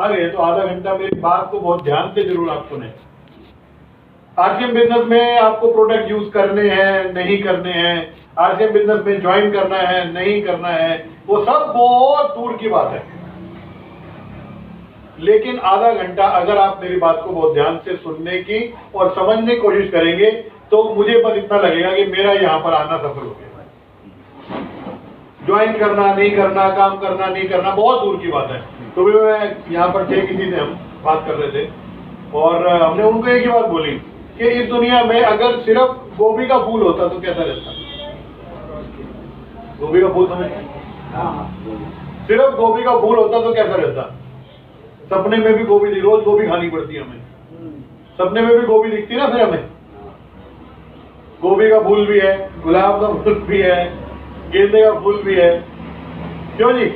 आ गए तो आधा घंटा मेरी बात को बहुत ध्यान से जरूर आप सुने। आरसीएम बिजनेस में आपको प्रोडक्ट यूज करने हैं नहीं करने हैं, आरसीएम बिजनेस में ज्वाइन करना है नहीं करना है, वो सब बहुत दूर की बात है। लेकिन आधा घंटा अगर आप मेरी बात को बहुत ध्यान से सुनने की और समझने की कोशिश करेंगे तो मुझे बस इतना लगेगा कि मेरा यहाँ पर आना सफल हो गया। ज्वाइन करना नहीं करना, काम करना नहीं करना बहुत दूर की बात है। तो भी मैं यहाँ पर थे, किसी से हम बात कर रहे थे और हमने उनको एक ही बात बोली कि इस दुनिया में अगर सिर्फ गोभी का फूल होता तो कैसा रहता। गोभी का फूल समझ, सिर्फ गोभी का फूल होता तो कैसा रहता। सपने में भी गोभी दिखती, रोज गोभी खानी पड़ती है हमें, सपने में भी गोभी दिखती ना, फिर हमें गोभी का फूल भी है, गुलाब का फूल भी है, गेंदे का फूल भी है, क्यों जी।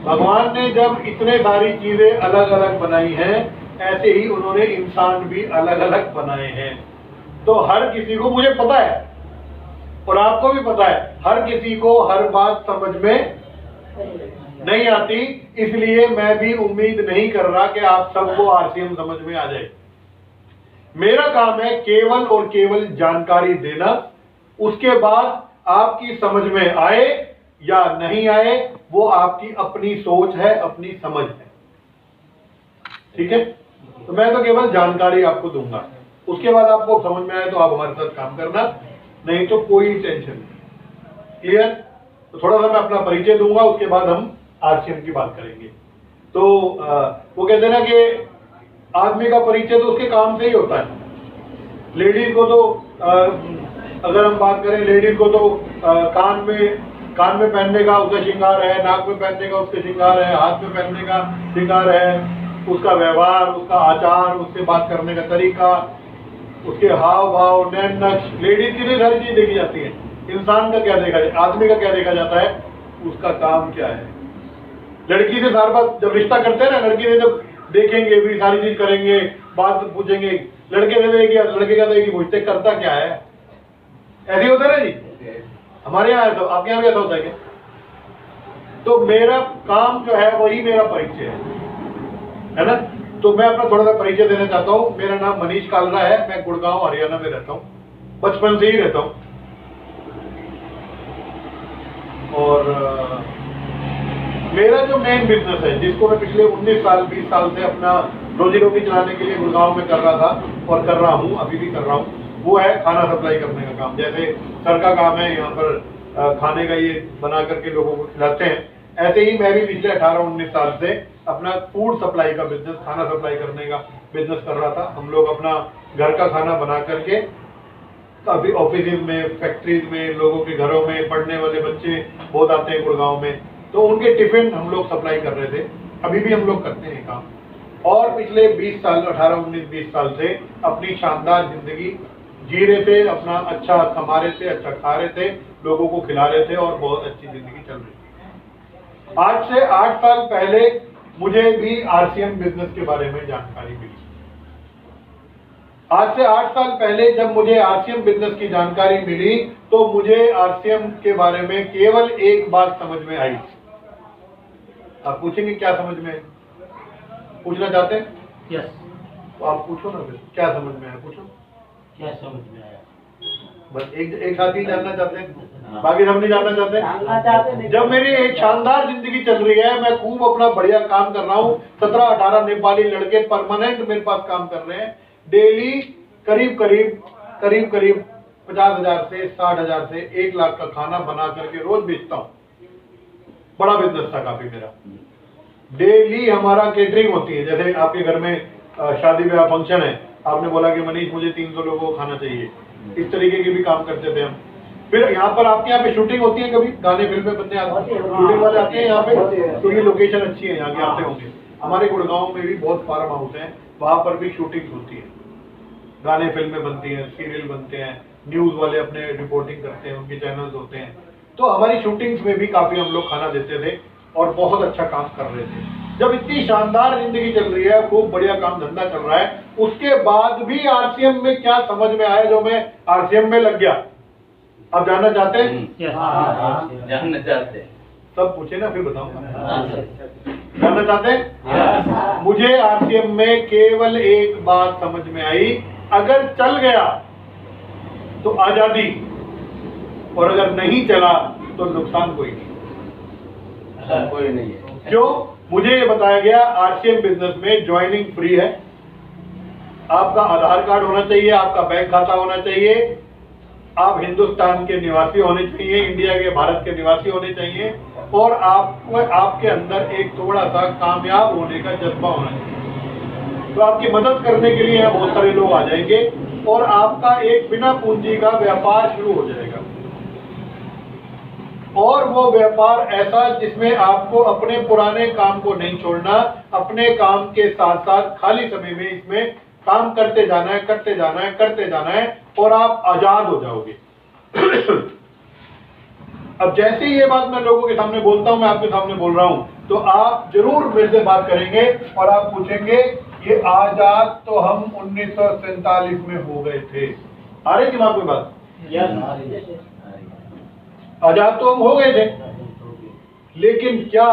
भगवान ने जब इतने सारी चीजें अलग अलग बनाई हैं, ऐसे ही उन्होंने इंसान भी अलग अलग बनाए हैं। तो हर किसी को, मुझे पता है और आपको भी पता है, हर किसी को हर बात समझ में नहीं आती, इसलिए मैं भी उम्मीद नहीं कर रहा कि आप सबको आरसीएम समझ में आ जाए। मेरा काम है केवल और केवल जानकारी देना, उसके बाद आपकी समझ में आए या नहीं आए वो आपकी अपनी सोच है, अपनी समझ है, ठीक है। तो मैं तो केवल जानकारी आपको दूंगा, उसके बाद आपको समझ में आए तो आप हमारे साथ काम करना, नहीं तो कोई टेंशन नहीं। क्लियर। तो थोड़ा सा मैं अपना परिचय दूंगा, उसके बाद हम आरसीएम की बात करेंगे। तो वो कहते हैं ना कि आदमी का परिचय तो उसके काम से ही होता है। लेडीज को तो अगर हम बात करें, लेडीज को तो कान में पहनने का उसका श्रृंगार है, नाक में पहनने का उसका श्रृंगार है, हाथ में पहनने का श्रृंगार है, उसका व्यवहार, उसका आचार, उससे बात करने का तरीका, उसके हाव भाव, नैन नक्श, लेडीज की भी सारी चीज देखी जाती है। इंसान का क्या देखा जाए, आदमी का क्या देखा जाता है, उसका काम क्या है। लड़की से सारी बात जब रिश्ता करते हैं ना, लड़की से जब देखेंगे भी, सारी चीज करेंगे, बात पूछेंगे, लड़के से देखेंगे, लड़के का देखेंगे पूछते करता क्या है, ऐसे होता है ना जी। हमारे यहाँ तो, आपके यहाँ भी ऐसा होता है क्या। तो मेरा काम जो है वही मेरा परिचय है ना। तो मैं अपना थोड़ा सा परिचय देना चाहता हूँ। मेरा नाम मनीष कालरा है, मैं गुड़गांव हरियाणा में रहता हूँ, बचपन से ही रहता हूँ। और मेरा जो मेन बिजनेस है, जिसको मैं पिछले 19 साल 20 साल से अपना रोजी रोटी चलाने के लिए गुड़गांव में कर रहा था और कर रहा हूँ, अभी भी कर रहा हूँ, वो है खाना सप्लाई करने का काम। जैसे सर का काम है यहाँ पर खाने का ये बना करके लोगों को खिलाते हैं, ऐसे ही मैं भी पिछले 18-19 साल से अपना फूड सप्लाई का बिजनेस, खाना सप्लाई करने का बिजनेस कर रहा था। हम लोग अपना घर का खाना बना करके काफी ऑफिस में, फैक्ट्रीज में, लोगों के घरों में, पढ़ने वाले बच्चे बहुत आते हैं गुड़गांव में, तो उनके टिफिन हम लोग सप्लाई कर रहे थे। अभी भी हम लोग करते हैं काम। और पिछले 20 साल, 18-19-20 साल से अपनी शानदार जिंदगी जी रहे थे, अपना अच्छा कमा रहे थे, अच्छा खा रहे थे, लोगों को खिला रहे थे और बहुत अच्छी जिंदगी चल रही थी। आज से 8 साल पहले मुझे भी आरसीएम बिजनेस के बारे में जानकारी मिली। आज से 8 साल पहले जब मुझे आरसीएम बिजनेस की जानकारी मिली तो मुझे आरसीएम के बारे में केवल एक बात समझ में आई। आप पूछेंगे क्या समझ में है, पूछना चाहते हैं? यस। तो आप पूछो ना, फिर क्या समझ में आया, पूछो क्या समझ में आया। बस एक साथ ही जानना चाहते हैं, बाकी सब नहीं जानना चाहते। जब मेरी एक शानदार जिंदगी चल रही है, मैं खूब अपना बढ़िया काम कर रहा हूँ, 17-18 नेपाली लड़के परमानेंट मेरे पास काम कर रहे हैं। डेली करीब करीब 50,000 से 60,000 से 1 लाख का खाना बना करके रोज बेचता हूँ। बड़ा बिजनेस था काफी मेरा। डेली हमारा केटरिंग होती है, जैसे आपके घर में शादी ब्याह फंक्शन है, आपने बोला कि मनीष मुझे 300 लोगों को खाना चाहिए, इस तरीके के भी काम करते थे हम। फिर यहाँ पर आपके यहाँ पे शूटिंग होती है, कभी गाने फिल्में बनने आते हैं, शूटिंग वाले आते हैं यहाँ पे, क्योंकि लोकेशन अच्छी है यहाँ के, आते होंगे। हमारे गुड़गांव में भी बहुत फार्म हाउस है, वहां पर भी शूटिंग होती है, गाने फिल्में बनती हैं, सीरियल बनते हैं, न्यूज वाले अपने रिपोर्टिंग करते हैं, उनके चैनल्स होते हैं। तो हमारी शूटिंग्स में भी काफी हम लोग खाना देते थे और बहुत अच्छा काम कर रहे थे। जब इतनी शानदार जिंदगी चल रही है, खूब बढ़िया काम धंधा चल रहा है, उसके बाद भी आरसीएम में क्या समझ में आया जो मैं आरसीएम में लग गया। आप जानना चाहते हैं? जानना चाहते हैं। सब पूछे ना, फिर बताऊंगा। हाँ सर। जानना चाहते हैं? हाँ। मुझे आरसीएम में केवल एक बात समझ में आई, अगर चल गया तो आजादी, और अगर नहीं चला तो नुकसान कोई नहीं। कोई नहीं है। क्यों? मुझे ये बताया गया आरसीएम बिजनेस में ज्वाइनिंग फ्री है, आपका आधार कार्ड होना चाहिए, आपका बैंक खाता होना चाहिए, आप हिंदुस्तान के निवासी होने चाहिए, इंडिया के, भारत के निवासी होने चाहिए, और आपके अंदर एक थोड़ा सा कामयाब होने का जज्बा होना चाहिए। तो आपकी मदद करने के लिए बहुत सारे लोग आ जाएंगे और आपका एक बिना पूंजी का व्यापार शुरू हो जाएगा, और वो व्यापार ऐसा जिसमें आपको अपने पुराने काम को नहीं छोड़ना, अपने काम के साथ साथ खाली समय में इसमें काम करते जाना है, करते जाना है, करते जाना है, और आप आजाद हो जाओगे। अब जैसे ही ये बात मैं लोगों के सामने बोलता हूं, मैं आपके सामने बोल रहा हूं, तो आप जरूर मेरे से बात करेंगे और आप पूछेंगे ये आजाद तो हम 1947 में हो गए थे। आ रही दिमाग में बात? आजाद तो हम हो गए थे, लेकिन क्या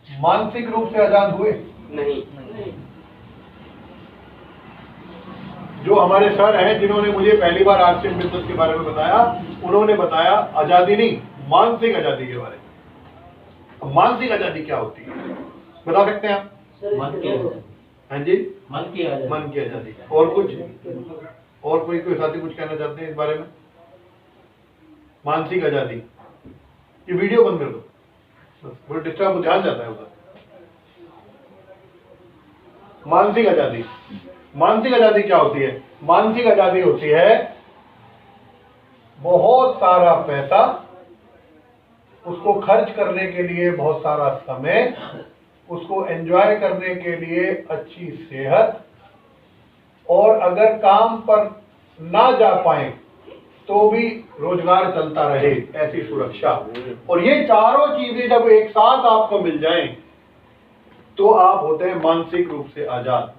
मानसिक रूप से आजाद हुए? नहीं। जो हमारे सर हैं जिन्होंने मुझे पहली बार आरसीएम बिजनेस के बारे में बताया, उन्होंने बताया आजादी नहीं, मानसिक आजादी के बारे में। अब मानसिक आजादी क्या होती है बता सकते हैं आप? मन की आजादी। हाँ जी, मन की आजादी। मन की आजादी। और कुछ? और कोई साथी कुछ कहना चाहते हैं इस बारे में? मानसिक आजादी। ये वीडियो बंद कर दो, बस डिस्टर्ब ध्यान जाता है उधर। मानसिक आजादी। मानसिक आजादी क्या होती है? मानसिक आजादी होती है बहुत सारा पैसा, उसको खर्च करने के लिए बहुत सारा समय, उसको एंजॉय करने के लिए अच्छी सेहत, और अगर काम पर ना जा पाए तो भी रोजगार चलता रहे, ऐसी सुरक्षा। और ये चारों चीजें जब एक साथ आपको मिल जाएं तो आप होते हैं मानसिक रूप से आजाद।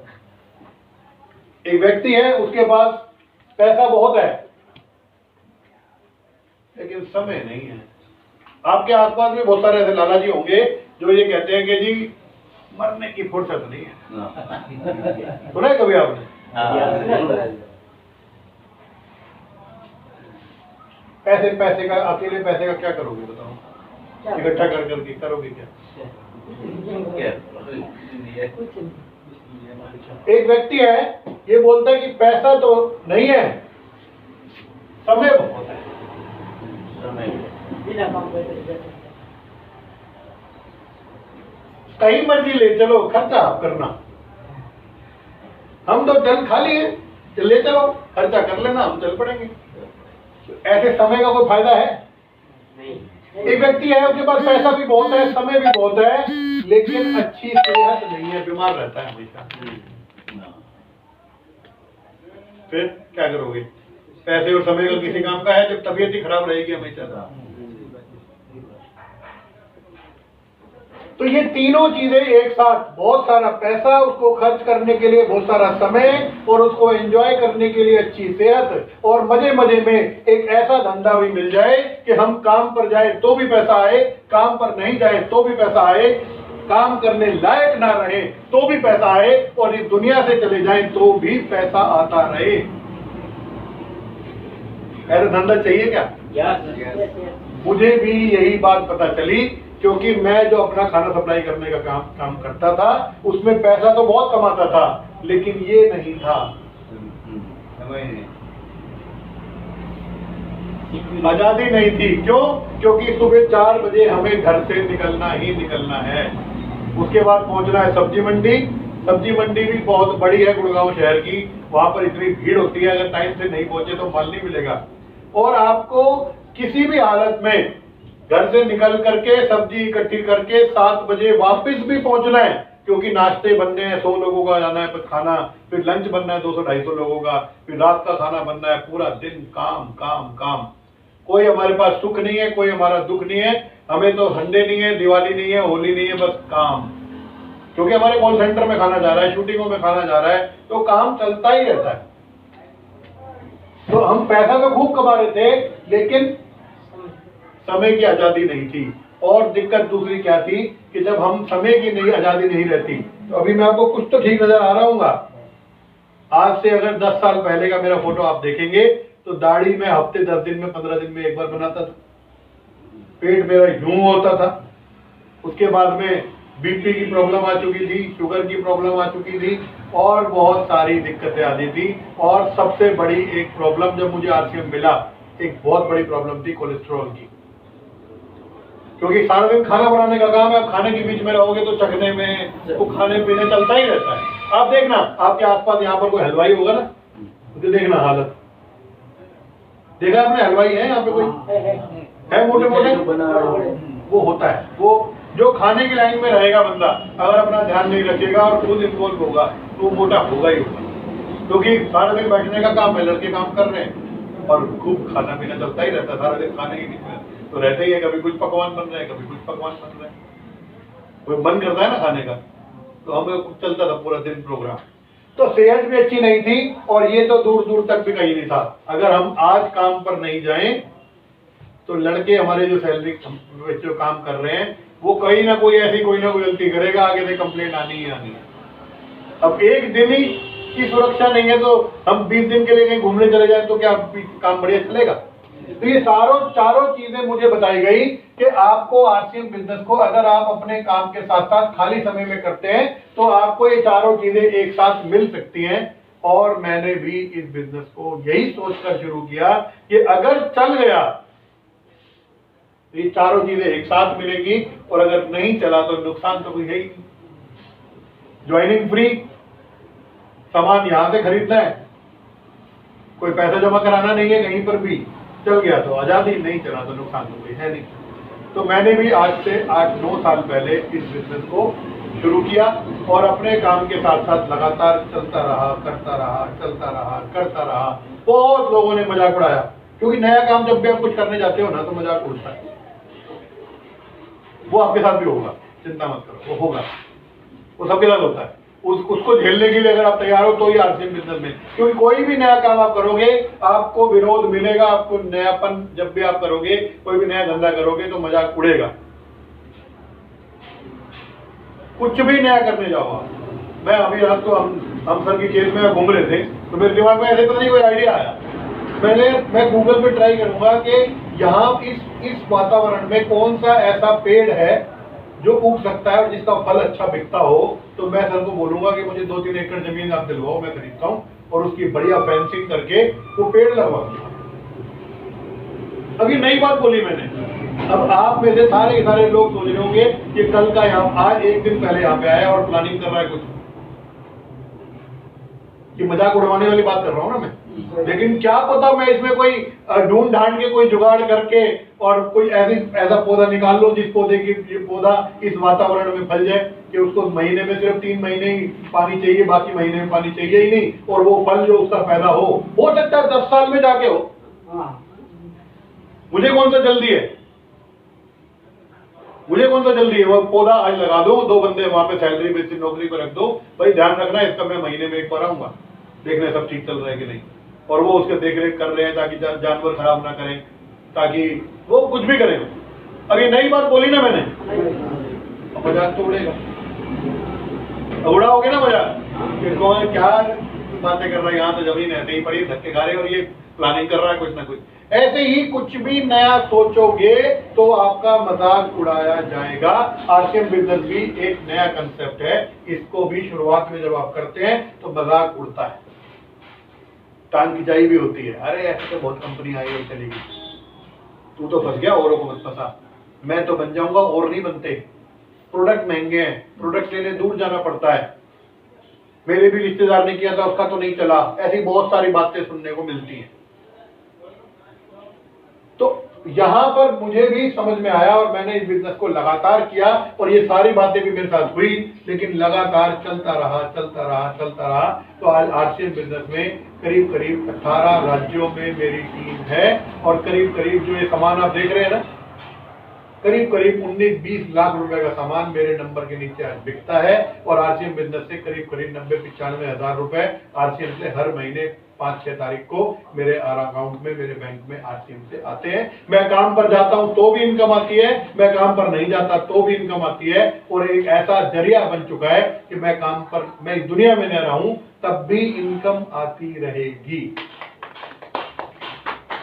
एक व्यक्ति है, उसके पास पैसा बहुत है लेकिन समय नहीं है। आपके आसपास भी बहुत सारे ऐसे लालाजी होंगे जो ये कहते हैं कि जी मरने की फुर्सत नहीं है। सुना है कभी आपने? पैसे का, अकेले पैसे का क्या करोगे बताओ? इकट्ठा कर करके करोगे क्या? एक व्यक्ति है, ये बोलता है कि पैसा तो नहीं है, समय बहुत है। कहीं मर्जी ले चलो, खर्चा आप करना, हम तो चल खाली है, ले चलो खर्चा कर लेना, हम चल पड़ेंगे। ऐसे समय का कोई फायदा है? नहीं। एक व्यक्ति है, उसके पास पैसा भी बहुत है, समय भी बहुत है, लेकिन अच्छी सेहत नहीं है, बीमार रहता है हमेशा। फिर क्या करोगे? पैसे और समय का किसी काम का है जब तबीयत ही खराब रहेगी हमेशा। तो ये तीनों चीजें एक साथ, बहुत सारा पैसा, उसको खर्च करने के लिए बहुत सारा समय, और उसको एंजॉय करने के लिए अच्छी सेहत, और मजे मजे में एक ऐसा धंधा भी मिल जाए कि हम काम पर जाए तो भी पैसा आए, काम पर नहीं जाए तो भी पैसा आए, काम करने लायक ना रहे तो भी पैसा आए, और इस दुनिया से चले जाए तो भी पैसा आता रहे। ऐसा धंधा चाहिए क्या? मुझे भी यही बात पता चली, क्योंकि मैं जो अपना खाना सप्लाई करने का काम करता था, उसमें पैसा तो बहुत कमाता था, लेकिन ये नहीं था, आजादी नहीं थी। क्यों? क्योंकि सुबह 4 बजे हमें घर से निकलना ही निकलना है, उसके बाद पहुंचना है सब्जी मंडी। सब्जी मंडी भी बहुत बड़ी है गुड़गांव शहर की, वहां पर इतनी भीड़ होती है, अगर टाइम से नहीं पहुंचे तो माल नहीं मिलेगा। और आपको किसी भी हालत में घर से निकल करके सब्जी इकट्ठी करके 7 बजे वापस भी पहुंचना है, क्योंकि नाश्ते बनने हैं, 100 लोगों का जाना है खाना, फिर लंच बनना है 200-250 लोगों का, फिर रात का खाना बनना है, पूरा दिन काम काम काम। कोई हमारे पास सुख नहीं है, कोई हमारा दुख नहीं है, हमें तो संडे नहीं है, दिवाली नहीं है, होली नहीं है, बस काम। क्योंकि हमारे कॉल सेंटर में खाना जा रहा है, शूटिंगों में खाना जा रहा है, तो काम चलता ही रहता है। तो हम पैसा तो खूब कमा रहे थे, लेकिन समय की आजादी नहीं थी। और दिक्कत दूसरी क्या थी कि जब हम समय की नहीं आजादी नहीं रहती, तो अभी मैं आपको कुछ तो ठीक नजर आ रहा हूँ। आज से अगर 10 साल पहले का मेरा फोटो आप देखेंगे तो दाढ़ी में हफ्ते 10 दिन में 15 दिन में एक बार बनाता था, पेट मेरा यूं होता था, उसके बाद में बीपी की प्रॉब्लम आ चुकी थी, शुगर की प्रॉब्लम आ चुकी थी और बहुत सारी दिक्कतें आती थी। और सबसे बड़ी एक प्रॉब्लम जब मुझे आरसीएम मिला, एक बहुत बड़ी प्रॉब्लम थी कोलेस्ट्रॉल की, क्योंकि सारा दिन खाना बनाने का काम है। आप खाने के बीच में रहोगे तो चखने में तो खाने पीने चलता ही रहता है। आप देखना आपके आसपास यहाँ पर कोई हलवाई होगा ना, तो देखना हालत, देखा आपने हलवाई है यहाँ पे कोई है मोटे मोटे, वो होता है, वो जो खाने की लाइन में रहेगा बंदा, अगर अपना ध्यान नहीं रखेगा और खुद इन्वॉल्व होगा तो वो मोटा होगा ही होगा, क्योंकि सारा दिन बैठने का काम है, लड़के काम कर रहे हैं और खूब खाना पीना चलता ही रहता है सारा दिन, खाने के बीच में तो रहते ही है, कभी कुछ पकवान बन रहे हैं, कभी कुछ पकवान बन रहे हैं, कोई मन करता है ना खाने का, तो हमें चलता था पूरा दिन प्रोग्राम। तो सेहत भी अच्छी नहीं थी और ये तो दूर दूर तक भी कहीं नहीं था। अगर हम आज काम पर नहीं जाएं तो लड़के हमारे जो सैलरी जो काम कर रहे हैं वो कहीं ना कोई ऐसी कोई ना कोई गलती करेगा, आगे से कंप्लेंट आनी ही आनी है। अब एक दिन ही की सुरक्षा नहीं है तो हम 20 दिन के लिए कहीं घूमने चले जाएं तो क्या काम बढ़िया चलेगा? तो ये चारों चीजें मुझे बताई गई कि आपको आरसीएम बिजनेस को अगर आप अपने काम के साथ साथ खाली समय में करते हैं तो आपको ये चारों चीजें एक साथ मिल सकती हैं। और मैंने भी इस बिजनेस को यही सोचकर शुरू किया कि अगर चल गया तो ये चारों चीजें एक साथ मिलेगी और अगर नहीं चला तो नुकसान तो कोई है ही नहीं। ज्वाइनिंग फ्री, सामान यहां से खरीदना है, कोई पैसा जमा कराना नहीं है कहीं पर भी, चल गया तो आजादी, नहीं चला तो नुकसान तो कोई है नहीं। तो मैंने भी आज से 8-9 साल पहले इस बिजनेस को शुरू किया और अपने काम के साथ साथ लगातार चलता रहा, करता रहा, चलता रहा, करता रहा। बहुत लोगों ने मजाक उड़ाया, क्योंकि नया काम जब भी आप कुछ करने जाते हो ना तो मजाक उड़ता है। वो आपके साथ भी होगा, चिंता मत करो, वो होगा, वो सबके साथ होता है। उसको झेलने के लिए अगर आप तैयार हो तो ही आरसीएम बिजनेस में, क्योंकि कोई भी नया काम आप करोगे आपको विरोध मिलेगा, आपको नयापन जब भी आप करोगे, कोई भी नया धंधा करोगे तो मजाक उड़ेगा। कुछ भी नया करने जाओ आप, मैं अभी रात को हम सर की खेत में घूम रहे थे तो मेरे दिमाग में ऐसे पता नहीं कोई आइडिया आया, मैं गूगल पे ट्राई करूंगा कि यहाँ इस वातावरण में कौन सा ऐसा पेड़ है जो उग सकता है और जिसका फल अच्छा बिकता हो। तो मैं सर को बोलूंगा कि मुझे 2-3 एकड़ जमीन आप दिलवाओ, मैं खरीदता हूँ और उसकी बढ़िया फेंसिंग करके वो पेड़ लगवा दूंगा। अभी नई बात बोली मैंने। अब आप में से सारे के सारे लोग सोच रहे होंगे कि कल का यहाँ आज 1 दिन पहले यहाँ पे आया और प्लानिंग कर रहा है कुछ, कि मजाक उड़वाने वाली बात कर रहा हूँ ना मैं। लेकिन क्या पता मैं इसमें कोई ढूंढ ढांड के कोई जुगाड़ करके और कोई ऐसा पौधा निकाल लो जिस पौधे की ये पौधा इस वातावरण में फल जाए कि उसको महीने में सिर्फ 3 महीने ही पानी चाहिए, बाकी महीने में पानी चाहिए ही नहीं, और वो फल जो उसका पैदा हो सकता है 10 साल में जाके हो। मुझे कौन सा जल्दी है, वो पौधा आज लगा दो, 2 बंदे वहां पे सैलरी बेसिस नौकरी पर रख दो, भाई ध्यान रखना इसका, मैं महीने में एक बार आऊंगा देखने सब ठीक चल रहा है कि नहीं, और वो उसके देख रेख कर रहे हैं ताकि जानवर खराब ना करें, ताकि वो कुछ भी करें। अब ये नई बात बोली ना मैंने, मजाक तो उड़ेगा, उड़ाओगे ना मजाक कि कौन क्या बातें कर रहा है, यहाँ तो जमीन ऐसे ही पड़ी धक्के खा रहे और ये प्लानिंग कर रहा है कुछ ना कुछ। ऐसे ही कुछ भी नया सोचोगे तो आपका मजाक उड़ाया जाएगा। आरसीएम बिजनेस भी एक नया कंसेप्ट है, इसको भी शुरुआत में जब आप करते हैं तो मजाक उड़ता है, टांग खिंचाई भी होती है, अरे ऐसे तो बहुत कंपनी आई और चली गई, तू तो फंस गया, औरों को मत फंसा, मैं तो बन जाऊंगा, और नहीं बनते, प्रोडक्ट महंगे हैं, प्रोडक्ट लेने दूर जाना पड़ता है, मेरे भी रिश्तेदार ने किया था उसका तो नहीं चला, ऐसी बहुत सारी बातें सुनने को मिलती हैं। तो यहां पर मुझे भी समझ में आया और मैंने इस बिजनेस को लगातार किया और ये सारी बातें भी मेरे साथ हुई, लेकिन लगातार चलता रहा। तो आज आरसीएम बिजनेस में करीब 18 राज्यों में मेरी टीम है और करीब जो ये सामान आप देख रहे हैं ना, करीब 19-20 लाख रुपए का सामान मेरे नंबर के नीचे आज बिकता है। और आरसीएम बिजनेस से करीब 90-95 हजार रुपए आरसीएम से हर महीने 5-6 तारीख को मेरे अकाउंट में, मेरे बैंक में आरसीएम से आते हैं। मैं काम पर जाता हूं तो भी इनकम आती है, मैं काम पर नहीं जाता तो भी इनकम आती है। और एक ऐसा जरिया बन चुका है कि मैं काम पर, मैं इस दुनिया में न रहूं तब भी इनकम आती रहेगी,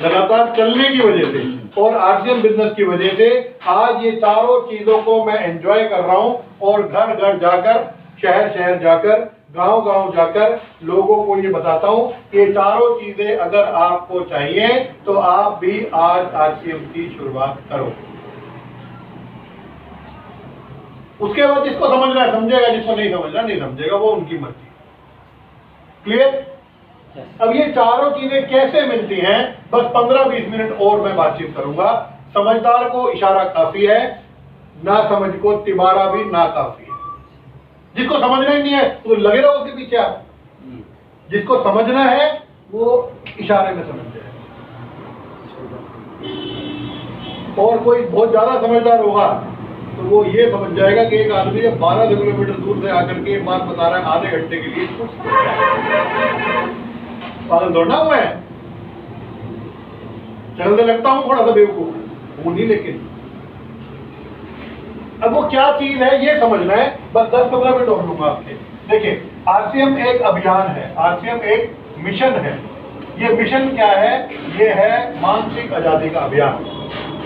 लगातार चलने की वजह से और आरसीएम बिजनेस की वजह से आज ये चारों चीजों को मैं एंजॉय कर रहा हूं। और घर घर जाकर, शहर शहर जाकर, गांव गांव जाकर लोगों को ये बताता हूं कि ये चारों चीजें अगर आपको चाहिए तो आप भी आज आरसीएम की शुरुआत करो। उसके बाद जिसको समझना है समझेगा, जिसको नहीं समझना नहीं समझेगा, वो उनकी मर्जी। क्लियर? अब ये चारों चीजें कैसे मिलती हैं, बस 15-20 मिनट और मैं बातचीत करूंगा। समझदार को इशारा काफी है, ना समझ को तिबारा भी ना काफी है। जिसको समझना ही नहीं है तो लगे रहो उसके पीछे आप। जिसको समझना है वो इशारे में समझ जाए। और कोई बहुत ज्यादा समझदार होगा तो वो ये समझ जाएगा कि एक आदमी जब 12 किलोमीटर दूर से आकर के बात बता रहा है आधे घंटे के लिए, पागल दौड़ना हुआ है। चलने लगता हूं थोड़ा सा बेवकूफ हूं नहीं, लेकिन अब वो क्या चीज है ये समझना है। बस 10-15 मिनट और लूंगा आपके। देखिए, आरसीएम एक अभियान है, आरसीएम एक मिशन है। ये मिशन क्या है? ये है मानसिक आजादी का अभियान।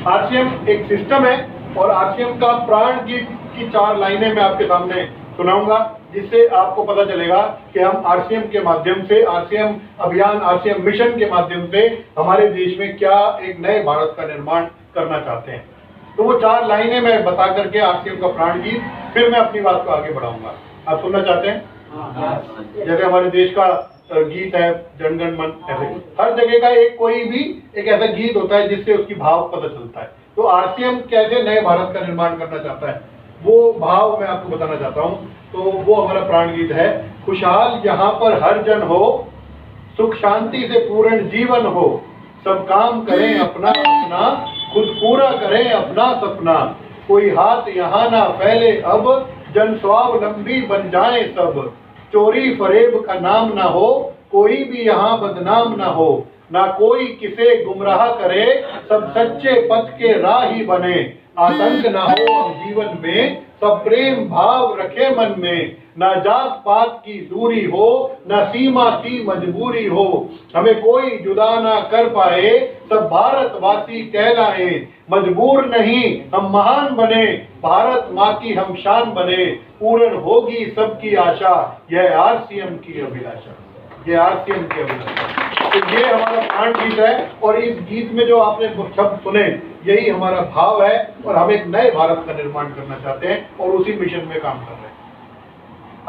आरसीएम एक सिस्टम है और आरसीएम का प्राण गीत की 4 लाइनें मैं आपके सामने सुनाऊंगा, जिससे आपको पता चलेगा कि हम आरसीएम के माध्यम से, आरसीएम अभियान, आरसीएम मिशन के माध्यम से हमारे देश में क्या एक नए भारत का निर्माण करना चाहते हैं। तो वो 4 लाइनें मैं बता करके आरसीएम का प्राण गीत, फिर मैं अपनी बात को आगे बढ़ाऊंगा। आप सुनना चाहते हैं? जैसे हमारे देश का गीत है जनगण मन, ऐसे हर जगह का एक कोई भी एक ऐसा गीत होता है जिससे उसकी भाव पता चलता है। तो आरसीएम कैसे नए भारत का निर्माण करना चाहता है वो भाव मैं आपको बताना चाहता हूं। तो वो हमारा प्राण गीत है। खुशहाल यहाँ पर हर जन हो, सुख शांति से पूर्ण जीवन हो, सब काम करें अपना अपना, खुद पूरा करें अपना सपना, कोई हाथ यहाँ ना फैले अब, जन स्वावलंबी बन जाए सब, चोरी फरेब का नाम ना हो, कोई भी यहाँ बदनाम ना हो, ना कोई किसे गुमराह करे, सब सच्चे पथ के राह ही बने, आतंक ना हो जीवन में, सब प्रेम भाव रखे मन में, ना जात पात की दूरी हो, ना सीमा की मजबूरी हो, हमें कोई जुदा ना कर पाए, सब भारतवासी कहलाए, मजबूर नहीं हम महान बने, भारत माँ की हम शान बने, पूर्ण होगी सबकी आशा, यह आरसीएम की अभिलाषा, ये आरसीएम की अभिलाषा। तो ये हमारा प्राण गीत है और इस गीत में जो आपने शब्द सुने यही हमारा भाव है और हम एक नए भारत का निर्माण करना चाहते हैं और उसी मिशन में काम कर रहे हैं।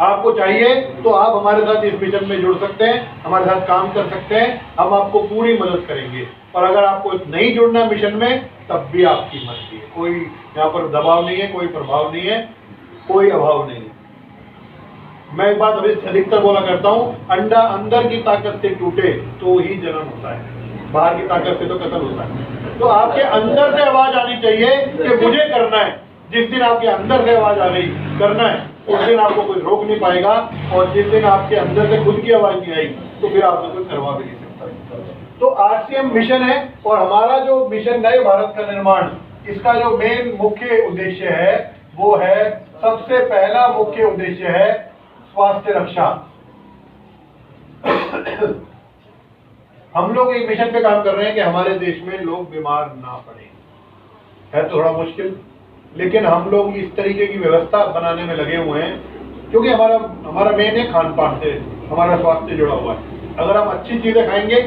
आपको चाहिए तो आप हमारे साथ इस मिशन में जुड़ सकते हैं, हमारे साथ काम कर सकते हैं, हम आपको पूरी मदद करेंगे। और अगर आपको नहीं जुड़ना मिशन में तब भी आपकी मर्जी है, कोई यहाँ पर दबाव नहीं है, कोई प्रभाव नहीं है, कोई अभाव नहीं है। मैं एक बात अभी अधिकतर बोला करता हूँ, अंडा अंदर की ताकत से टूटे तो ही जन्म होता है, बाहर की ताकत से तो कत्ल होता है। तो आपके अंदर से आवाज आनी चाहिए कि मुझे करना है। जिस दिन आपके अंदर से आवाज आ गई करना है, उस दिन आपको कोई रोक नहीं पाएगा। और जिस दिन आपके अंदर से खुद की आवाज नहीं आई तो फिर आपको कोई करवा भी नहीं सकता। तो आरसीएम मिशन है और हमारा जो मिशन नए भारत का निर्माण, इसका जो मेन मुख्य उद्देश्य है वो है, सबसे पहला मुख्य उद्देश्य है स्वास्थ्य रक्षा। हम लोग एक मिशन पे काम कर रहे हैं कि हमारे देश में लोग बीमार ना पड़े। है तो थोड़ा मुश्किल, लेकिन हम लोग इस तरीके की व्यवस्था बनाने में लगे हुए हैं क्योंकि हमारा मेन है खान पान से हमारा स्वास्थ्य जुड़ा हुआ है। अगर हम अच्छी चीजें खाएंगे,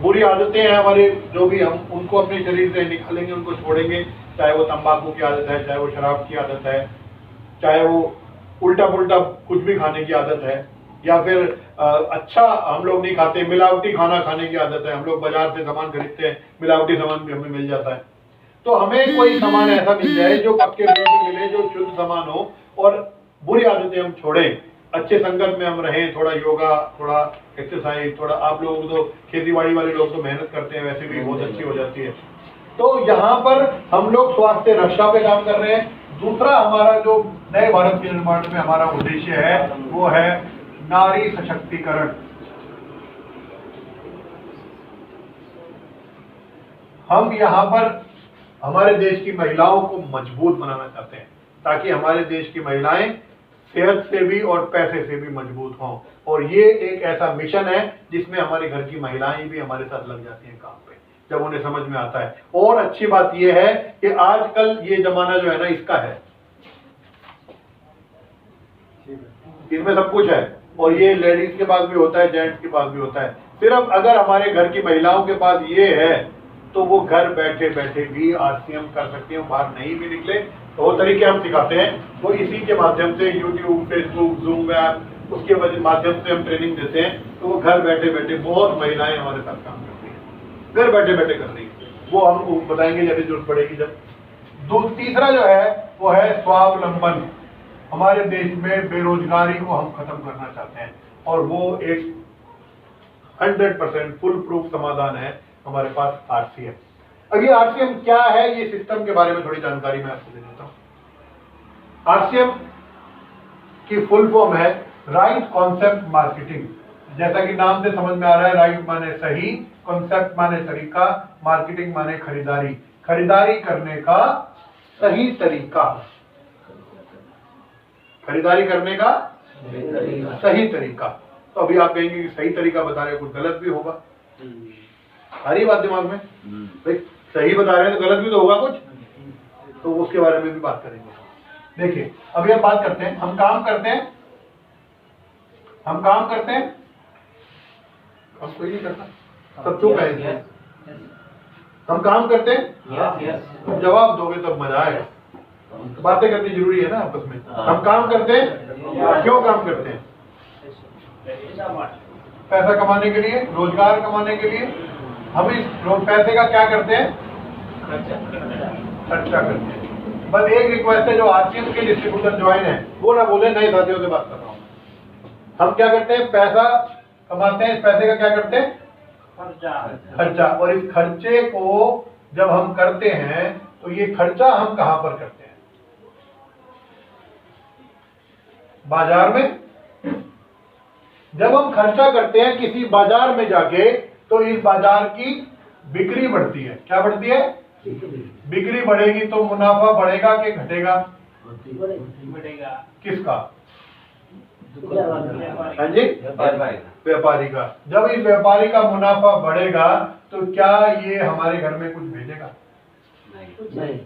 बुरी आदतें हैं हमारे जो भी, हम उनको अपने शरीर से निकालेंगे, उनको छोड़ेंगे, चाहे वो तंबाकू की आदत है, चाहे वो शराब की आदत है, चाहे वो उल्टा पुल्टा कुछ भी खाने की आदत है, या फिर अच्छा हम लोग नहीं खाते, मिलावटी खाना खाने की आदत है, हम लोग बाजार से सामान खरीदते हैं, मिलावटी सामान भी हमें मिल जाता है। तो हमें कोई सामान ऐसा मिल जाए जो पक्के रूप में मिले, जो शुद्ध सामान हो, और बुरी आदतें हम छोड़ें, अच्छे संगत में हम रहें, थोड़ा योगा, थोड़ा एक्सरसाइज, थोड़ा आप लोग तो खेतीबाड़ी वाले लोग तो मेहनत करते हैं, वैसे भी बहुत अच्छी हो जाती है। तो यहाँ पर हम लोग स्वास्थ्य रक्षा पे काम कर रहे हैं। दूसरा हमारा जो नए भारत के निर्माण में हमारा उद्देश्य है वो है नारी सशक्तिकरण। हम यहाँ पर हमारे देश की महिलाओं को मजबूत बनाना चाहते हैं, ताकि हमारे देश की महिलाएं सेहत से भी और पैसे से भी मजबूत हों। और ये एक ऐसा मिशन है जिसमें हमारे घर की महिलाएं भी हमारे साथ लग जाती हैं काम पे, जब उन्हें समझ में आता है। और अच्छी बात यह है कि आजकल ये जमाना जो है ना, इसका है, इसमें सब कुछ है। और ये लेडीज के पास भी होता है, जेंट्स के पास भी होता है। सिर्फ अगर हमारे घर की महिलाओं के पास ये है तो वो घर बैठे बैठे भी आरसीएम कर सकती हैं, बाहर नहीं भी निकले। तो वो तरीके हम सिखाते हैं, वो इसी के माध्यम से यूट्यूब, फेसबुक, जूम ऐप, उसके माध्यम से हम ट्रेनिंग देते हैं। तो वो घर बैठे बैठे बहुत महिलाएं हमारे साथ काम करती हैं, घर बैठे बैठे कर रही है। वो हम बताएंगे जब जरूरत पड़ेगी जब। तीसरा जो है वो है स्वावलंबन। हमारे देश में बेरोजगारी को हम खत्म करना चाहते हैं, और वो एक 100% फुल प्रूफ समाधान है हमारे पास आरसीएम। अब ये आरसीएम क्या है, ये सिस्टम के बारे में थोड़ी जानकारी मैं आपको दे देता हूं। आरसीएम की फुल फॉर्म है राइट कॉन्सेप्ट मार्केटिंग। जैसा कि नाम से समझ में आ रहा है, राइट माने सही, कॉन्सेप्ट माने तरीका, मार्केटिंग माने खरीदारी, खरीदारी करने का सही तरीका, खरीदारी करने का सही तरीका। तो अभी आप कहेंगे कि सही तरीका बता रहे हैं, कुछ गलत भी होगा। सारी बात दिमाग में, भाई सही बता रहे हैं तो गलत भी तो होगा कुछ, तो उसके बारे में भी बात करेंगे। देखिए अभी हम बात करते हैं, हम काम करते हैं, हम कोई नहीं करता, सब चुप है। हम काम करते हैं, जवाब दोगे तब मजा आएगा। बातें करनी जरूरी है ना आपस में। हम काम करते हैं, क्यों काम करते हैं? पैसा कमाने के लिए, रोजगार कमाने के लिए। हम इस पैसे का क्या करते हैं? खर्चा करते हैं। बस एक रिक्वेस्ट है, जो आरसीएम के डिस्ट्रीब्यूटर ज्वाइन है वो ना बोले, नए साथियों से बात कर रहा हूँ। हम क्या करते हैं? पैसा कमाते हैं, इस पैसे का क्या करते हैं? खर्चा। और इस खर्चे को जब हम करते हैं तो ये खर्चा हम कहां पर करते हैं? बाजार में। जब हम खर्चा करते हैं किसी बाजार में जाके, तो इस बाजार की बिक्री बढ़ती है। क्या बढ़ती है? बिक्री बढ़ेगी तो मुनाफा बढ़ेगा कि घटेगा? बढ़ेगा। किसका? हाँ जी, व्यापारी का। जब इस व्यापारी का मुनाफा बढ़ेगा तो क्या ये हमारे घर में कुछ भेजेगा? नहीं।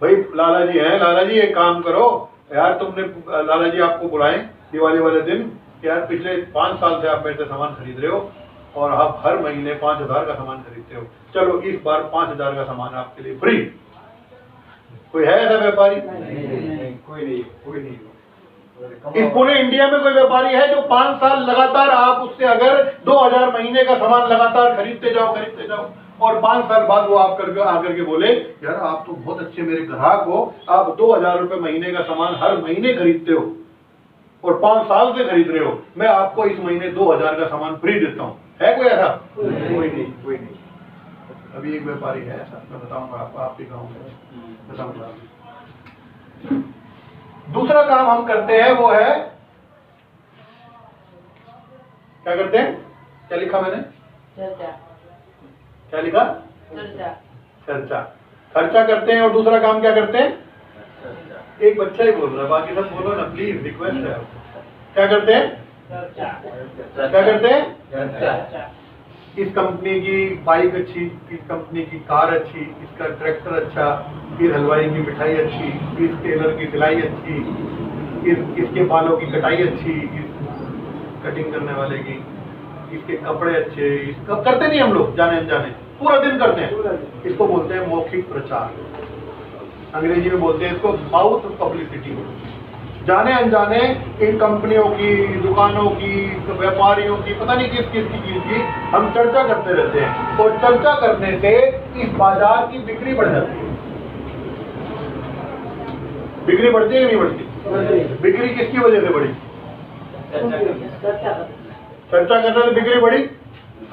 भाई लाला जी हैं, लाला जी एक काम करो यार, तुमने लाला जी आपको बुलाएं दिवाली वाले दिन, यार पिछले 5 साल से आप मेरे से सामान खरीद रहे हो और आप हर महीने 5000 का सामान खरीदते हो, चलो इस बार 5000 का सामान आपके लिए फ्री। कोई है ऐसा व्यापारी? नहीं, कोई नहीं। इस पूरे इंडिया में कोई व्यापारी है जो 5 साल लगातार आप उससे अगर 2000 महीने का सामान लगातार खरीदते जाओ और 5 साल बाद वो आप आकर के बोले, यार आप तो बहुत अच्छे मेरे ग्राहक हो, आप 2000 रुपए महीने का सामान हर महीने खरीदते हो और 5 साल से खरीद रहे हो, मैं आपको इस महीने 2000 का सामान फ्री देता हूँ। है कोई ऐसा? कोई नहीं। अभी एक व्यापारी है ऐसा, मैं बताऊंगा आपको, आप भी कहूँगा बताऊंगा। दूसरा काम हम करते हैं वो है, क्या करते हैं? क्या लिखा मैंने? क्या लिखा? चर्चा। खर्चा करते हैं। और दूसरा काम क्या करते हैं? एक बच्चा ही बोल रहा है, बाकी सब बोलो ना प्लीज, रिक्वेस्ट है। क्या करते हैं? क्या करते हैं? इस कंपनी की बाइक अच्छी, इस कंपनी की कार अच्छी, इसका ट्रैक्टर अच्छा, इस हलवाई की मिठाई अच्छी, इस टेलर की सिलाई अच्छी, इसके बालों की कटाई अच्छी, इस कटिंग करने वाले की, इसके कपड़े अच्छे। इसका करते नहीं हम लोग जाने अनजाने, पूरा दिन करते हैं। इसको बोलते हैं मौखिक प्रचार, अंग्रेजी में बोलते हैं इसको माउथ पब्लिसिटी। जाने अनजाने इन कंपनियों की, दुकानों की, व्यापारियों की, पता नहीं किस किस की चीज की हम चर्चा करते रहते हैं, और चर्चा करने से इस बाजार की बिक्री बढ़ जाती है। बिक्री बढ़ती है कि नहीं बढ़ती? बिक्री किसकी वजह से बढ़ी? चर्चा करने से बिक्री बढ़ी।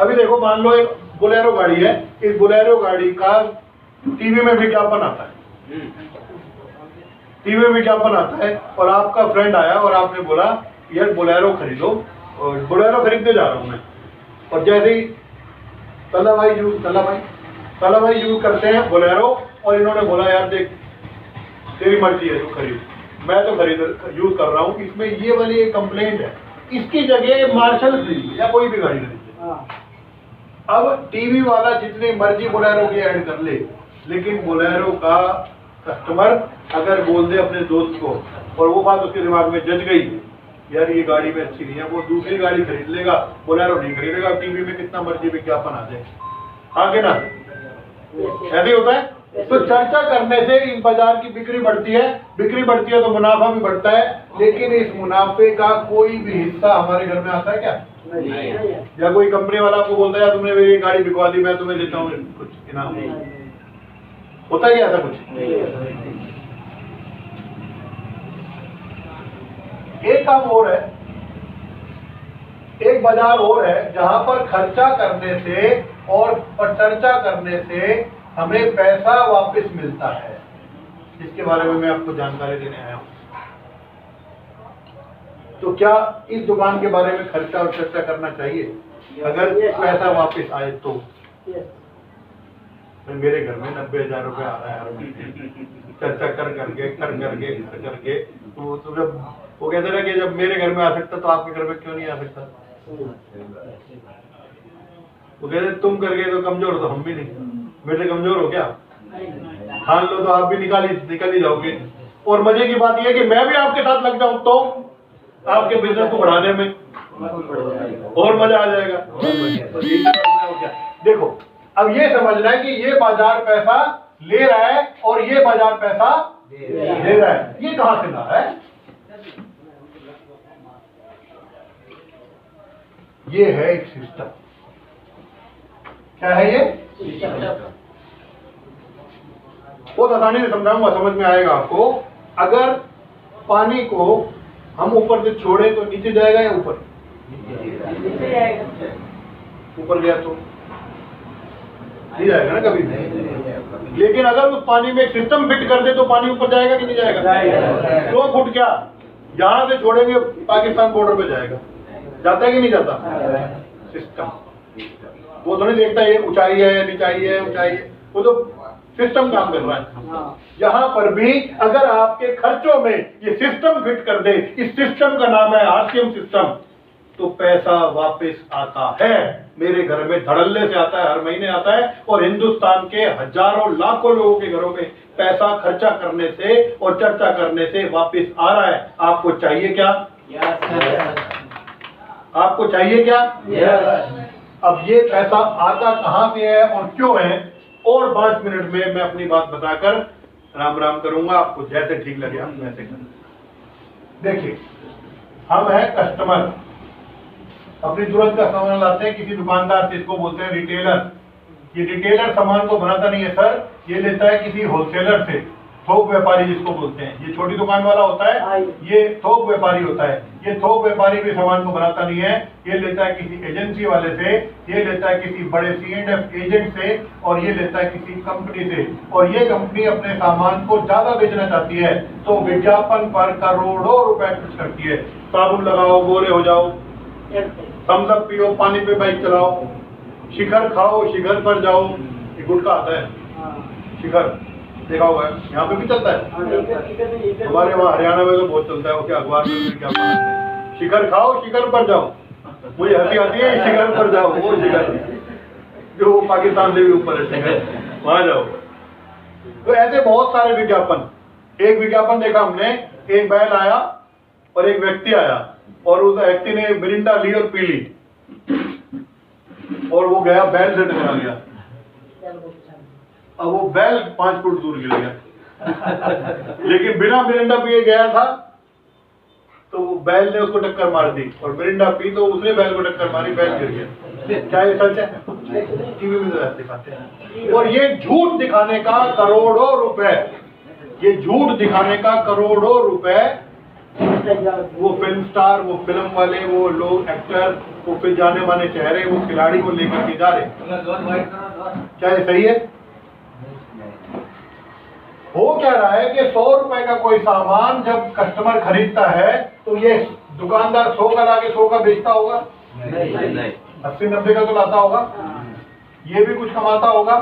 अभी देखो, मान लो एक बोलेरो गाड़ी है, इस बोलेरो गाड़ी का टीवी में विज्ञापन आता है, टीवी में विज्ञापन आता है, और आपका फ्रेंड आया और आपने बोला यार बोलेरो खरीदो, और बोलेरो खरीदने जा रहा हूं मैं। और जैसे ही तल्ला भाई साला भाई यूज करते हैं बोलेरो, और इन्होंने बोला यार देख तेरी मर्जी है तू खरीद, मैं तो खरीद यूज कर रहा हूँ, इसमें ये वाली एक कंप्लेंट है, इसकी जगह मार्शल खरीदिए या कोई भी गाड़ी खरीदिए। अब टीवी वाला जितने मर्जी बोलेरो की ऐड कर ले, लेकिन बोलेरो का कस्टमर अगर बोल दे अपने दोस्त को और वो बात उसके दिमाग में जज गई, यार ये गाड़ी में अच्छी नहीं है, वो दूसरी गाड़ी खरीद लेगा, बोलेरो नहीं खरीदेगा। टीवी में कितना मर्जी विज्ञापन आ जाए, आगे ना ऐसे होता है। तो चर्चा करने से इस बाजार की बिक्री बढ़ती है, बिक्री बढ़ती है तो मुनाफा भी बढ़ता है, लेकिन इस मुनाफे का कोई भी हिस्सा हमारे घर में आता है क्या? या कोई कंपनी वाला आपको बोलता है तुमने मेरी गाड़ी बिकवा दी, मैं तुम्हें देता हूँ कुछ इनाम, होता है क्या ऐसा कुछ? एक काम और है, एक बाजार और है जहां पर खर्चा करने से और चर्चा करने से हमें पैसा वापस मिलता है, जिसके बारे में मैं आपको जानकारी देने आया हूं। तो क्या इस दुकान के बारे में खर्चा और चर्चा करना चाहिए? अगर पैसा वापस आए तो मेरे घर में 90,000 रुपए आ रहा है, चर्चा कर करके तो जब वो कहते ना कि जब मेरे घर में आ सकता तो आपके घर में क्यों नहीं आ सकता? वो कहते तुम कर गए तो कमजोर, तो हम भी नहीं, मेरे से कमजोर हो क्या? ठान लो तो आप भी निकल ही जाओगे। और मजे की बात यह है कि मैं भी आपके साथ लग जाऊं तो आपके बिजनेस को बढ़ाने में और मजा आ जाएगा। देखो अब ये समझना है कि ये बाजार पैसा ले रहा है और ये बाजार पैसा दे रहा है, ये कहां से ला रहा है? ये है एक सिस्टम। क्या है ये? बहुत आसानी से समझाऊंगा, समझ में आएगा आपको। अगर पानी को हम ऊपर से छोड़े तो नीचे जाएगा या ऊपर? ऊपर गया तो नहीं जाएगा ना कभी भी। लेकिन अगर उस पानी में एक सिस्टम फिट कर दे तो पानी ऊपर जाएगा कि नहीं जाएगा? 2 फुट क्या, यहां से छोड़ेंगे पाकिस्तान बॉर्डर पे जाएगा, जाता है कि नहीं जाता? सिस्टम वो तो नहीं देखता ये ऊंचाई है नीचाई है ऊंचाई है, वो तो सिस्टम काम कर रहा है। यहां पर भी अगर आपके खर्चों में ये सिस्टम फिट कर दे, इस सिस्टम का नाम है आरसीएम सिस्टम, तो पैसा वापस आता है। मेरे घर में धड़ल्ले से आता है, हर महीने आता है, और हिंदुस्तान के हजारों लाखों लोगों के घरों में पैसा खर्चा करने से और चर्चा करने से वापस आ रहा है। आपको चाहिए क्या? आपको चाहिए क्या? अब ये पैसा आता कहां से है और क्यों है, और 5 मिनट में मैं अपनी बात बताकर राम राम करूंगा। आपको जैसे ठीक लगे आप वैसे करें। देखिए हम हैं कस्टमर, अपनी जरूरत का सामान लाते हैं किसी दुकानदार से, इसको बोलते हैं रिटेलर। ये रिटेलर सामान को बनाता नहीं है सर, ये लेता है किसी होलसेलर से, थोक व्यापारी जिसको बोलते हैं। ये छोटी दुकान वाला होता है, ये थोक व्यापारी होता है। ये थोक व्यापारी भी सामान को बनाता नहीं है, ये लेता है किसी एजेंसी वाले से, ये लेता है किसी बड़े C&F एजेंट से, और ये लेता है किसी कंपनी से। और ये कंपनी अपने सामान को ज्यादा बेचना चाहती है तो विज्ञापन पर करोड़ों रुपए खर्च करती है। साबुन लगाओ गोरे हो जाओ, थम्स अप पियो, पानी पे बाइक चलाओ, शिखर खाओ शिखर पर जाओ, ये गुटखा आता है शिखर, देखा होगा यहाँ पे भी चलता है, हमारे वहाँ हरियाणा में तो बहुत चलता है। वो क्या अखबार में क्या बनाते हैं, शिखर खाओ शिखर पर जाओ। मुझे हंसी आती है, शिखर पर जाओ, वो शिखर जो पाकिस्तान से भी ऊपर है शिखर, वहां जाओ। तो ऐसे बहुत सारे विज्ञापन। एक विज्ञापन देखा हमने, एक बैल आया और एक व्यक्ति आया, और उस व्यक्ति ने मिरिंडा ली और पी ली, और वो गया बैल से टकरा गया। अब वो बैल 5 फुट दूर गिर गया लेकिन बिना मिरिंडा पिए गया था, तो वो बैल ने उसको टक्कर मार दी, और मिरिंडा पी तो उसने बैल को टक्कर मारी, बैल गिर गया। क्या ये सच है? टीवी में तो दिखाते हैं। और ये झूठ दिखाने का करोड़ों रुपए, ये झूठ दिखाने का करोड़ों रुपए वो फिल्म स्टार, वो फिल्म वाले, वो लोग एक्टर, वो फिर जाने माने चेहरे, वो खिलाड़ी को लेकर के जा रहे। क्या ये सही है? हो क्या रहा है कि 100 रुपए का कोई सामान जब कस्टमर खरीदता है तो ये दुकानदार 100 का लाके 100 का बेचता होगा? नहीं। 80-90 का तो लाता होगा, ये भी कुछ कमाता होगा।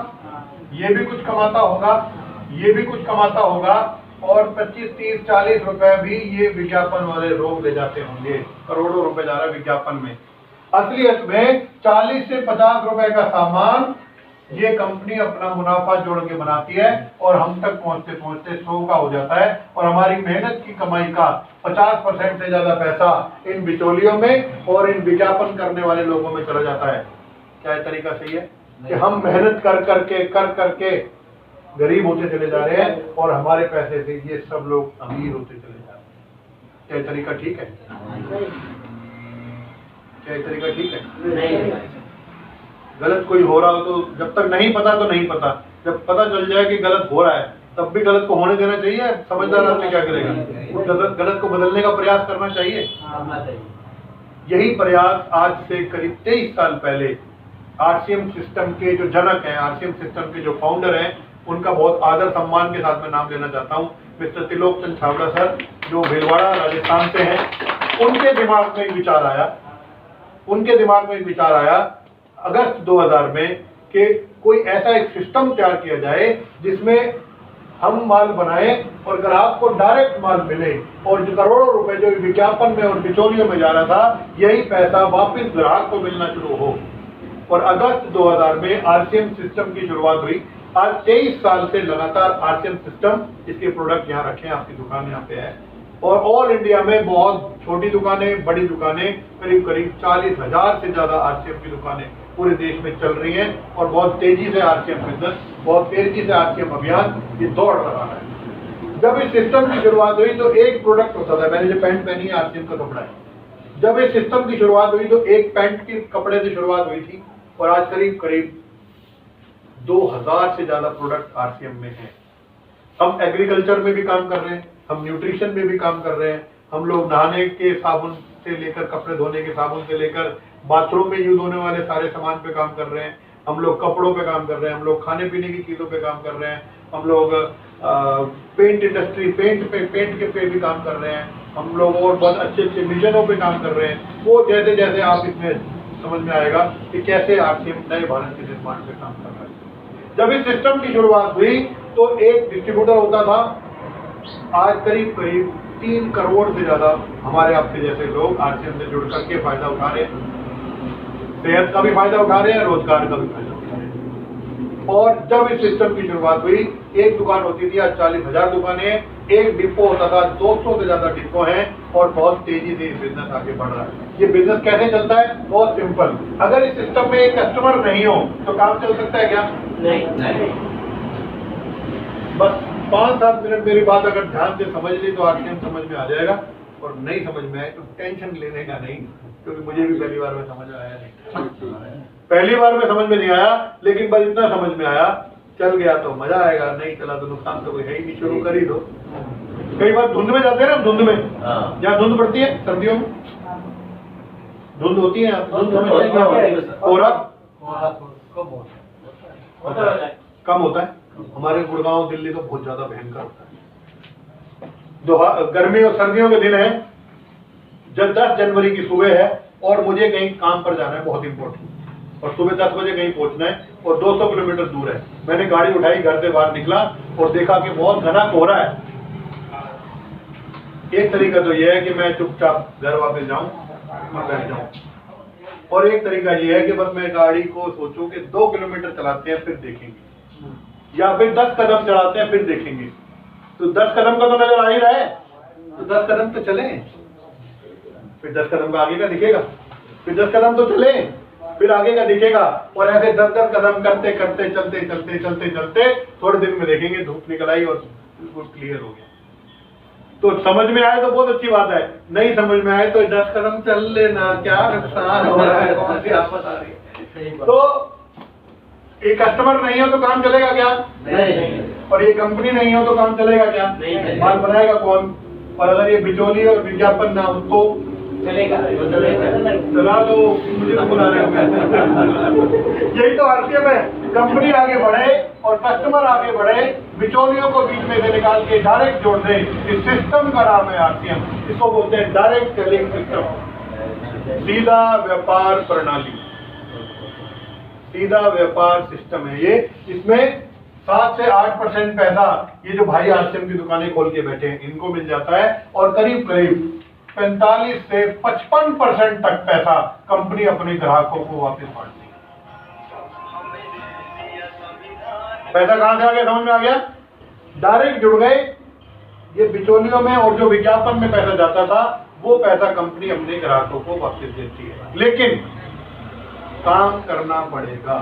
ये भी कुछ कमाता होगा, ये भी कुछ कमाता होगा, और 25, 30, 40 रुपए भी ये विज्ञापन वाले लोग ले जाते होंगे। करोड़ों रुपए जा रहा है विज्ञापन में। असलियत में 40 से 50 रुपए का सामान ये कंपनी अपना मुनाफा जोड़ के बनाती है, और हम तक पहुंचते पहुंचते 100 का हो जाता है, और हमारी मेहनत की कमाई का 50% से ज्यादा पैसा इन बिचौलियों में और इन विज्ञापन करने वाले लोगों में चला जाता है। क्या ये तरीका सही है कि हम मेहनत कर करके गरीब होते चले जा रहे हैं, और हमारे पैसे से ये सब लोग अमीर होते चले जा रहे हैं? क्या ये तरीका ठीक है? क्या ये तरीका ठीक है? गलत कोई हो रहा हो तो जब तक नहीं पता तो नहीं पता, जब पता चल जाए कि गलत हो रहा है तब भी गलत को होने देना चाहिए। समझदार आदमी क्या करेगा? गलत को बदलने का प्रयास करना चाहिए। यही प्रयास आज से करीब 23 साल पहले आरसीएम सिस्टम के जो जनक हैं, आरसीएम सिस्टम के जो फाउंडर हैं, उनका बहुत आदर सम्मान के साथ मैं नाम लेना चाहता हूं, मिस्टर त्रिलोक चंद छाबड़ा सर, जो भीलवाड़ा राजस्थान से हैं। उनके दिमाग में एक विचार आया अगस्त 2000 में कि कोई ऐसा एक सिस्टम तैयार किया जाए जिसमें हम माल बनाए और ग्राहक को डायरेक्ट माल मिले, और जो करोड़ों रुपए जो विज्ञापन में और बिचौलियों में जा रहा था, यही पैसा वापस ग्राहक को मिलना शुरू हो। और अगस्त 2000 में आरसीएम सिस्टम की शुरुआत हुई। आज 23 साल से लगातार आरसीएम सिस्टम, इसके प्रोडक्ट यहाँ रखे हैं, आपकी दुकान यहाँ पे है, और ऑल इंडिया में बहुत छोटी दुकानें, बड़ी दुकानें, करीब 40,000 से ज्यादा आरसीएम की दुकानें पूरे देश में चल रही हैं, और बहुत तेजी से आरसीएम बिजनेस, बहुत तेजी से आरसीएम अभियान ये दौड़ रहा है। जब इस सिस्टम की शुरुआत हुई तो एक प्रोडक्ट होता था, मैंने जो पैंट पहनी है आरसीएम का कपड़ा है। जब इस सिस्टम की शुरुआत हुई तो एक पैंट के कपड़े से शुरुआत हुई थी, और आज करीब 2000 से ज्यादा प्रोडक्ट आरसीएम में हैं। हम एग्रीकल्चर में भी काम कर रहे हैं, हम न्यूट्रिशन में भी काम कर रहे हैं, हम लोग नहाने के साबुन से लेकर कपड़े धोने के साबुन से लेकर बाथरूम में यूज होने वाले सारे सामान पे काम कर रहे हैं, हम लोग कपड़ों पे काम कर रहे हैं, हम लोग खाने पीने की चीजों पे काम कर रहे हैं, हम लोग पेंट इंडस्ट्री, पेंट के पे भी काम कर रहे हैं, हम लोग और बहुत अच्छे मिशनों पे काम कर रहे हैं। वो जैसे जैसे आप इसमें समझ में आएगा कि कैसे आरसीएम नए भारत के निर्माण पे काम कर रहा है। जब इस सिस्टम की शुरुआत हुई तो एक डिस्ट्रीब्यूटर होता था, आज करीब 3 करोड़ से ज्यादा हमारे आपके जैसे लोग आरसीएम से जुड़ करके फायदा उठा रहे हैं, सेहत का भी फायदा उठा रहे हैं, रोजगार का भी फायदा उठा रहे हैं। और जब इस सिस्टम की शुरुआत हुई, एक दुकान होती थी, आज 40,000 दुकानें हैं, एक डिपो होता था, 200 से ज्यादा डिपो हैं, और बहुत तेजी से बिजनेस आगे बढ़ रहा है। ये बिजनेस कैसे चलता है? बहुत सिंपल। अगर इस सिस्टम में एक कस्टमर नहीं हो तो काम चल सकता है क्या? नहीं। बस 5-7 मिनट मेरी बात अगर ध्यान से समझ ली तो आरसीएम समझ में आ जाएगा, और नहीं समझ में आए तो टेंशन लेने का नहीं, क्योंकि मुझे भी पहली बार में समझ आया नहीं। पहली बार में समझ में नहीं आया, लेकिन बस इतना समझ में आया, चल गया तो मजा आएगा, नहीं चला तो नुकसान तो कोई है ही नहीं, शुरू कर ही दो। कई बार धुंध में जाते हैं ना, धुंध में, जहाँ धुंध पड़ती है सर्दियों में, धुंध होती है, कम होता है। हमारे गुड़गांव दिल्ली तो बहुत ज्यादा भयंकर होता है। गर्मी और सर्दियों के दिन है, जब 10 जनवरी की सुबह है और मुझे कहीं काम पर जाना है, बहुत इंपॉर्टेंट, और सुबह 10 बजे कहीं पहुंचना है और 200 किलोमीटर दूर है। मैंने गाड़ी उठाई, घर से बाहर निकला और देखा कि बहुत घना कोहरा है। एक तरीका तो यह है कि मैं चुपचाप घर वापस जाऊं और बैठ जाऊं, और एक तरीका यह है कि बस मैं गाड़ी को सोचूं कि 2 किलोमीटर चलाते हैं फिर देखेंगे, या फिर 10 कदम चलाते हैं फिर देखेंगे। तो 10 कदम का तो नजर आ ही रहा है, तो 10 कदम तो चले, फिर 10 कदम का आगे का दिखेगा, फिर 10 कदम तो चले, फिर आगे का दिखेगा, और ऐसे 10-10 कदम करते करते चलते थोड़े दिन में देखेंगे धूप निकल आई और बिल्कुल क्लियर हो गया। तो समझ में आए तो बहुत अच्छी बात है, नहीं समझ में आए तो 10 कदम चल लेना, क्या नुकसान हो रहा है, कौन सी आफत आ रही है। तो एक कस्टमर नहीं हो तो काम चलेगा क्या? नहीं। और ये कंपनी नहीं हो तो काम चलेगा क्या? नहीं। माल बनाएगा कौन? और अगर ये बिचौली और विज्ञापन ना हो तो चलेगा, चला लो, मुझे तो बुला रहे हो। यही तो आरसीएम है, कंपनी आगे बढ़े और कस्टमर आगे बढ़े, बिचौलियों को बीच में से निकाल के डायरेक्ट जोड़ दे। इस सिस्टम का नाम है आरसीएम, इसको बोलते हैं डायरेक्ट सेलिंग सिस्टम, सीधा व्यापार प्रणाली, सीधा व्यापार सिस्टम है ये। इसमें 7 से 8% पैसा ये जो भाई आरसीएम की दुकानें खोल के बैठे हैं इनको मिल जाता है, और करीब करीब 45 से 55% तक पैसा कंपनी अपने ग्राहकों को वापस बांटती है। पैसा कहां से आ गया, समझ में आ गया? डायरेक्ट जुड़ गए। ये बिचौलियों में और जो विज्ञापन में पैसा जाता था वो पैसा कंपनी अपने ग्राहकों को वापस देती है, लेकिन काम करना पड़ेगा।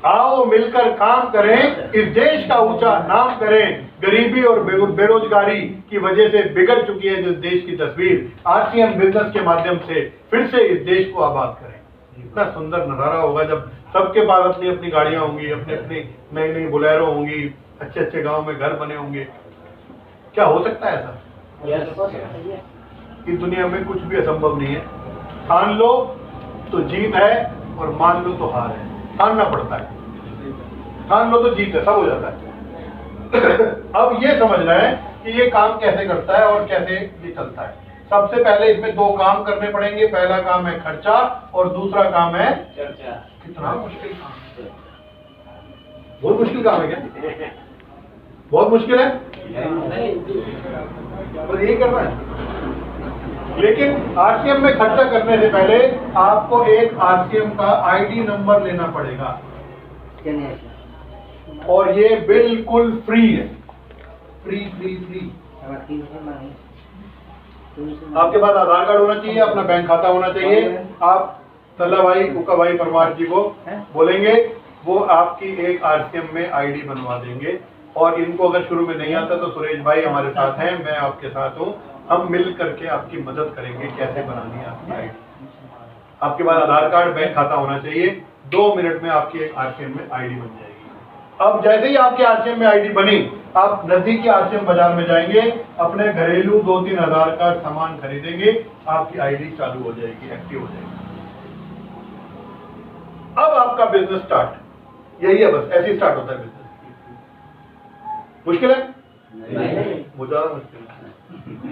आओ मिलकर काम करें, इस देश का ऊंचा नाम करें। गरीबी और बेरोजगारी की वजह से बिगड़ चुकी है जो देश की तस्वीर, आरसीएम बिजनेस के माध्यम से फिर से इस देश को आबाद करें। इतना सुंदर नजारा होगा जब सबके पास अपनी अपनी गाड़ियां होंगी, अपनी अपनी नई नई बोलेरो होंगी, अच्छे अच्छे गांव में घर बने होंगे। क्या हो सकता है ऐसा? इस दुनिया में कुछ भी असंभव नहीं है। ठान लो तो जीत है और मान लो तो हार है। ठानना पड़ता है, ठान लो तो जीत है, सब हो जाता है। अब ये समझना है कि ये काम कैसे करता है और कैसे ये चलता है। सबसे पहले इसमें दो काम करने पड़ेंगे। पहला काम है खर्चा और दूसरा काम है चर्चा। कितना मुश्किल काम है, बहुत मुश्किल काम है क्या? बहुत मुश्किल है, और यही करना है। लेकिन आरसीएम में खर्चा करने से पहले आपको एक आरसीएम का आईडी नंबर लेना पड़ेगा, और ये बिल्कुल फ्री है। Free free free. आपके पास आधार कार्ड होना चाहिए, अपना बैंक खाता होना चाहिए। आप तल्ला भाई उका भाई परमार जी को बोलेंगे, वो आपकी एक आरसीएम में आईडी बनवा देंगे। और इनको अगर शुरू में नहीं आता तो सुरेश भाई हमारे साथ हैं, मैं आपके साथ हूँ, हम मिल करके आपकी मदद करेंगे कैसे बनानी है आपकी आईडी। आपके पास आधार कार्ड बैंक खाता होना चाहिए। 2 मिनट में आपकी एक आरसीएम में आईडी बन जाएगी। अब जैसे ही आपके आरसीएम में आईडी बनी, आप नजदीकी आरसीएम बाजार में जाएंगे, अपने घरेलू 2-3 हज़ार का सामान खरीदेंगे, आपकी आईडी चालू हो जाएगी, एक्टिव हो जाएगी। अब आपका बिजनेस स्टार्ट, यही है, बस ऐसे स्टार्ट होता है बिजनेस। मुश्किल है? नहीं, वो ज्यादा मुश्किल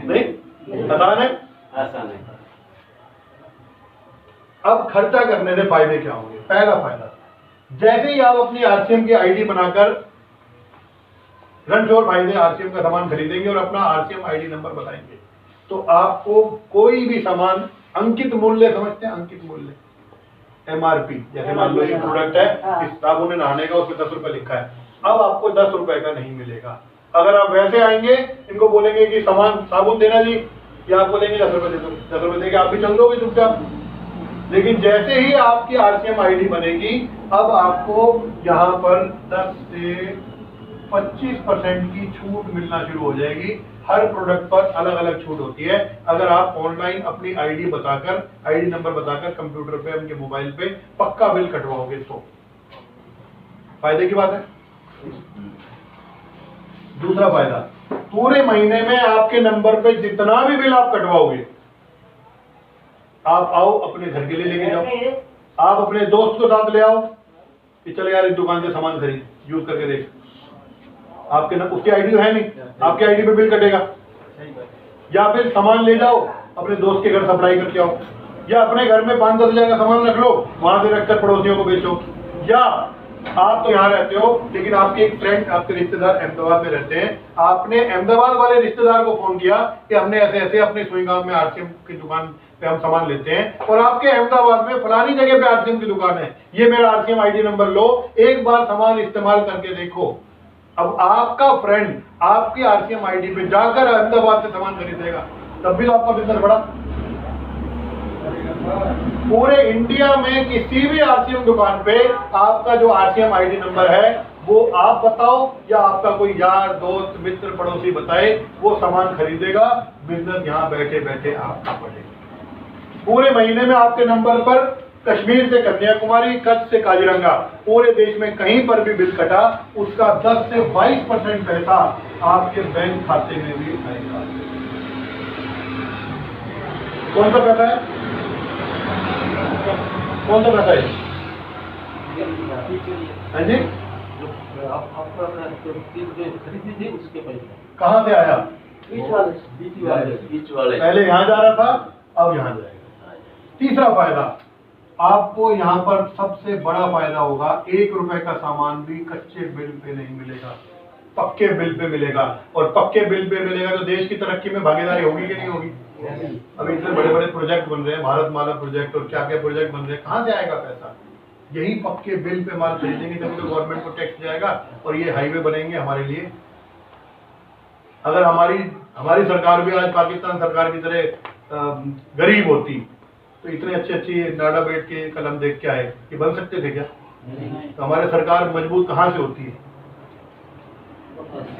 नहीं, आसान है, आसान है। अब खर्चा करने से फायदे क्या होंगे? पहला फायदा, जैसे ही आप अपनी आरसीएम की आईडी बनाकर रणछोड़ भाई से आरसीएम का सामान खरीदेंगे और अपना आरसीएम आईडी नंबर बताएंगे, तो आपको कोई भी सामान अंकित मूल्य, समझते हैं अंकित मूल्य, एमआरपी, जैसे मान लो ये प्रोडक्ट है, इस साबुन नहाने का, उसमें 10 रुपए लिखा है, अब आपको 10 रुपए का नहीं मिलेगा। अगर आप वैसे आएंगे, इनको बोलेंगे कि सामान साबुन देना जी, या आप बोलेंगे 10 रुपए दे दो, 10 रुपए देके आप भी चल दोगे चुपचाप। लेकिन जैसे ही आपकी आरसीएम आईडी बनेगी, अब आपको यहाँ पर 10 से 25% की छूट मिलना शुरू हो जाएगी। हर प्रोडक्ट पर अलग अलग छूट होती है। अगर आप ऑनलाइन अपनी आईडी बताकर, आईडी नंबर बताकर कंप्यूटर पे, उनके मोबाइल पे पक्का बिल कटवाओगे तो फायदे की बात है। दूसरा फायदा, पूरे महीने में आपके नंबर पे जितना भी बिल आप कटवाओगे, आप आओ अपने घर के लिए लेके जाओ, आप अपने दोस्त को साथ ले आओ कि चलो यार इस दुकान से सामान खरीद, यूज करके देख। आपके न, उसकी आईडी है नहीं, आपकी आईडी पे बिल कटेगा। या फिर सामान ले जाओ, अपने दोस्त के घर सप्लाई करके आओ, या अपने घर में 5-10 हजार का सामान रख लो, वहां से रखकर पड़ोसियों को बेचो। या आप तो यहाँ रहते हो, लेकिन आपके एक फ्रेंड, आपके रिश्तेदार अहमदाबाद में रहते हैं, आपने अहमदाबाद वाले रिश्तेदार को फोन किया कि हमने ऐसे ऐसे अपने सुई गांव में आरसीएम की दुकान पे हम सामान लेते हैं, और आपके अहमदाबाद में फलानी जगह पे आरसीएम की दुकान है, ये मेरा आरसीएम आईडी नंबर लो, एक बार सामान इस्तेमाल करके देखो। अब आपका फ्रेंड आपकी आरसीएम आईडी पे जाकर अहमदाबाद से सामान खरीदेगा, तब भी तो आपका बिजनेस बढ़ा। पूरे इंडिया में किसी भी आरसीएम दुकान पे आपका जो आरसीएम आईडी नंबर है वो आप बताओ या आपका कोई यार दोस्त मित्र पड़ोसी बताए, वो सामान खरीदेगा, बिजनेस यहाँ बैठे बैठे आपका बढ़ेगा। पूरे महीने में आपके नंबर पर कश्मीर से कन्याकुमारी, कच्छ से काजीरंगा, पूरे देश में कहीं पर भी बिल कटा, उसका 10 से 22% पैसा आपके बैंक खाते में भी आएगा। कौन सा पैसा है? कौन सा पैसा है? हाँ जी, उसके पैसे कहाँ से आया? बीच वाले पहले यहाँ जा रहा था, अब यहाँ जाएगा। तीसरा फायदा, आपको यहाँ पर सबसे बड़ा फायदा होगा, 1 रुपए का सामान भी कच्चे बिल पे नहीं मिलेगा, पक्के बिल पे मिलेगा। और पक्के बिल पे मिलेगा तो देश की तरक्की में भागीदारी होगी कि नहीं होगी? अभी इतने बड़े बड़े प्रोजेक्ट बन रहे हैं, भारतमाला प्रोजेक्ट और क्या क्या प्रोजेक्ट बन रहे हैं, कहाँ से आएगा पैसा? यही पक्के बिल पे माल खरीदेंगे तभी तो गवर्नमेंट को टैक्स जाएगा और ये हाईवे बनेंगे हमारे लिए। अगर हमारी सरकार भी आज पाकिस्तान सरकार की तरह गरीब होती तो इतने अच्छे नाडा बेट के कलम देख के आए, ये बन सकते थे क्या? तो हमारे सरकार मजबूत कहाँ से होती है?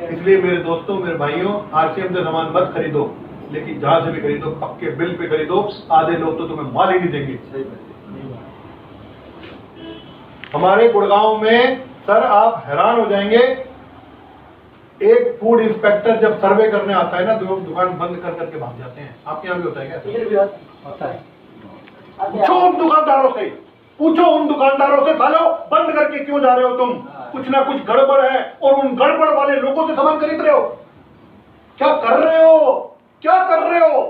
इसलिए मेरे दोस्तों, मेरे भाइयों, आरसीएम से सामान मत खरीदो, लेकिन जहां से भी खरीदो पक्के बिल पे खरीदो। आधे लोग तो तुम्हें माल ही नहीं देंगे। हमारे गुड़गांव में सर आप हैरान हो जाएंगे, एक फूड इंस्पेक्टर जब सर्वे करने आता है ना तो लोग दुकान बंद कर करके भाग जाते हैं। आपके यहाँ भी होता है क्या? होता है। पूछो उन दुकानदारों से, पूछो उन दुकानदारों से, सालो बंद करके क्यों जा रहे हो तुम? कुछ ना कुछ गड़बड़ है और उन गड़बड़ वाले लोगों से सामान खरीद रहे हो। क्या कर रहे हो? क्या कर रहे हो?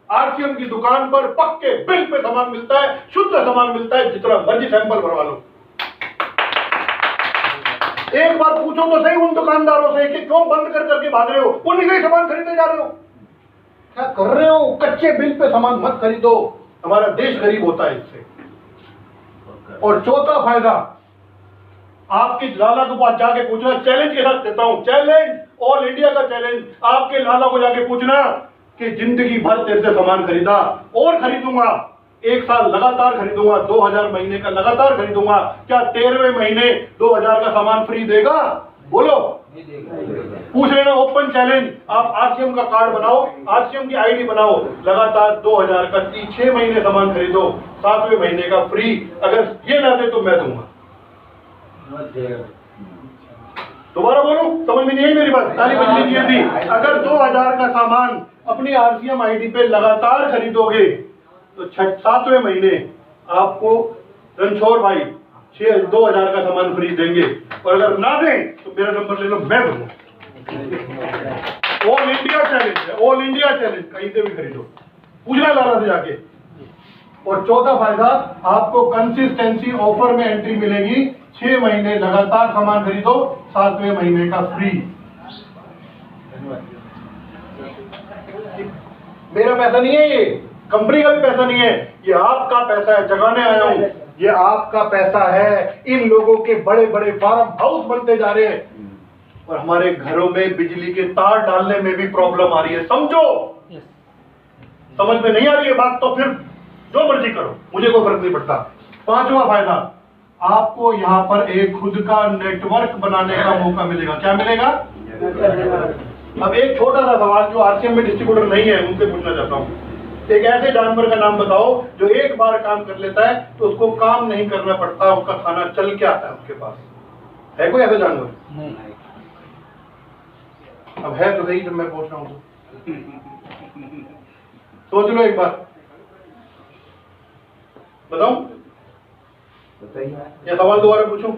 आरसीएम की दुकान पर पक्के बिल पे सामान मिलता है, शुद्ध सामान मिलता है, जितना मर्जी सैंपल भरवा लो। एक बार पूछो तो सही उन दुकानदारों से कि क्यों बंद कर करके भाग रहे हो, उन्हीं से सामान खरीदने जा रहे हो। क्या कर रहे हो? कच्चे बिल पे सामान मत खरीदो, हमारा देश गरीब होता है इससे। और चौथा फायदा, आपके लाला के पास जाके पूछना, चैलेंज के साथ देता हूं, चैलेंज, ऑल इंडिया का चैलेंज, आपके लाला को जाके पूछना कि जिंदगी भर तेरे से सामान खरीदा और खरीदूंगा, 1 साल लगातार खरीदूंगा, 2000 महीने का लगातार खरीदूंगा, क्या 13वें महीने 2000 का सामान फ्री देगा? बोलो, पूछ लेना, ओपन चैलेंज। आप आरसीएम का कार्ड बनाओ, आरसीएम की आईडी बनाओ, लगातार 2000 का 6 महीने सामान खरीदो, 7वें महीने का फ्री। अगर ये ना दे तो मैं दूंगा। दोबारा बोलो, समझ में नहीं आई मेरी बात? ताली बजनी चाहिए थी। अगर 2000 का सामान अपनी आरसीएम आईडी पे लगातार खरीदोगे तो 7वें महीने आपको रणछोड़ भाई 2000 का सामान फ्री देंगे। और अगर ना दें तो मेरा नंबर ले लो, मैं दूंगा। ऑल इंडिया चैलेंज है, ऑल इंडिया चैलेंज, कहीं से भी खरीदो, पूछना लाला से जाके। और चौथा फायदा, आपको कंसिस्टेंसी ऑफर में एंट्री मिलेगी, 6 महीने लगातार सामान खरीदो, 7वें महीने का फ्री। मेरा पैसा नहीं है, ये कंपनी का भी पैसा नहीं है, ये आपका पैसा है, जगाने आया हूं, ये आपका पैसा है। इन लोगों के बड़े बड़े फार्म हाउस बनते जा रहे हैं और हमारे घरों में बिजली के तार डालने में भी प्रॉब्लम आ रही है। समझो, समझ में नहीं आ रही है बात तो फिर जो मर्जी करो, मुझे कोई फर्क नहीं पड़ता। 5वां फायदा, आपको यहाँ पर एक खुद का नेटवर्क बनाने का मौका मिलेगा। क्या मिलेगा? अब एक छोटा सा सवाल जो आरसीएम में डिस्ट्रीब्यूटर नहीं है उनसे पूछना चाहता हूँ, एक ऐसे जानवर का नाम बताओ जो एक बार काम कर लेता है तो उसको काम नहीं करना पड़ता, उसका खाना चल के आता है उसके पास। है कोई ऐसा जानवर? नहीं। अब है तो सही जब मैं पूछ रहा हूँ तो सोच लो एक बार, बताऊं या सवाल दोबारा पूछूं?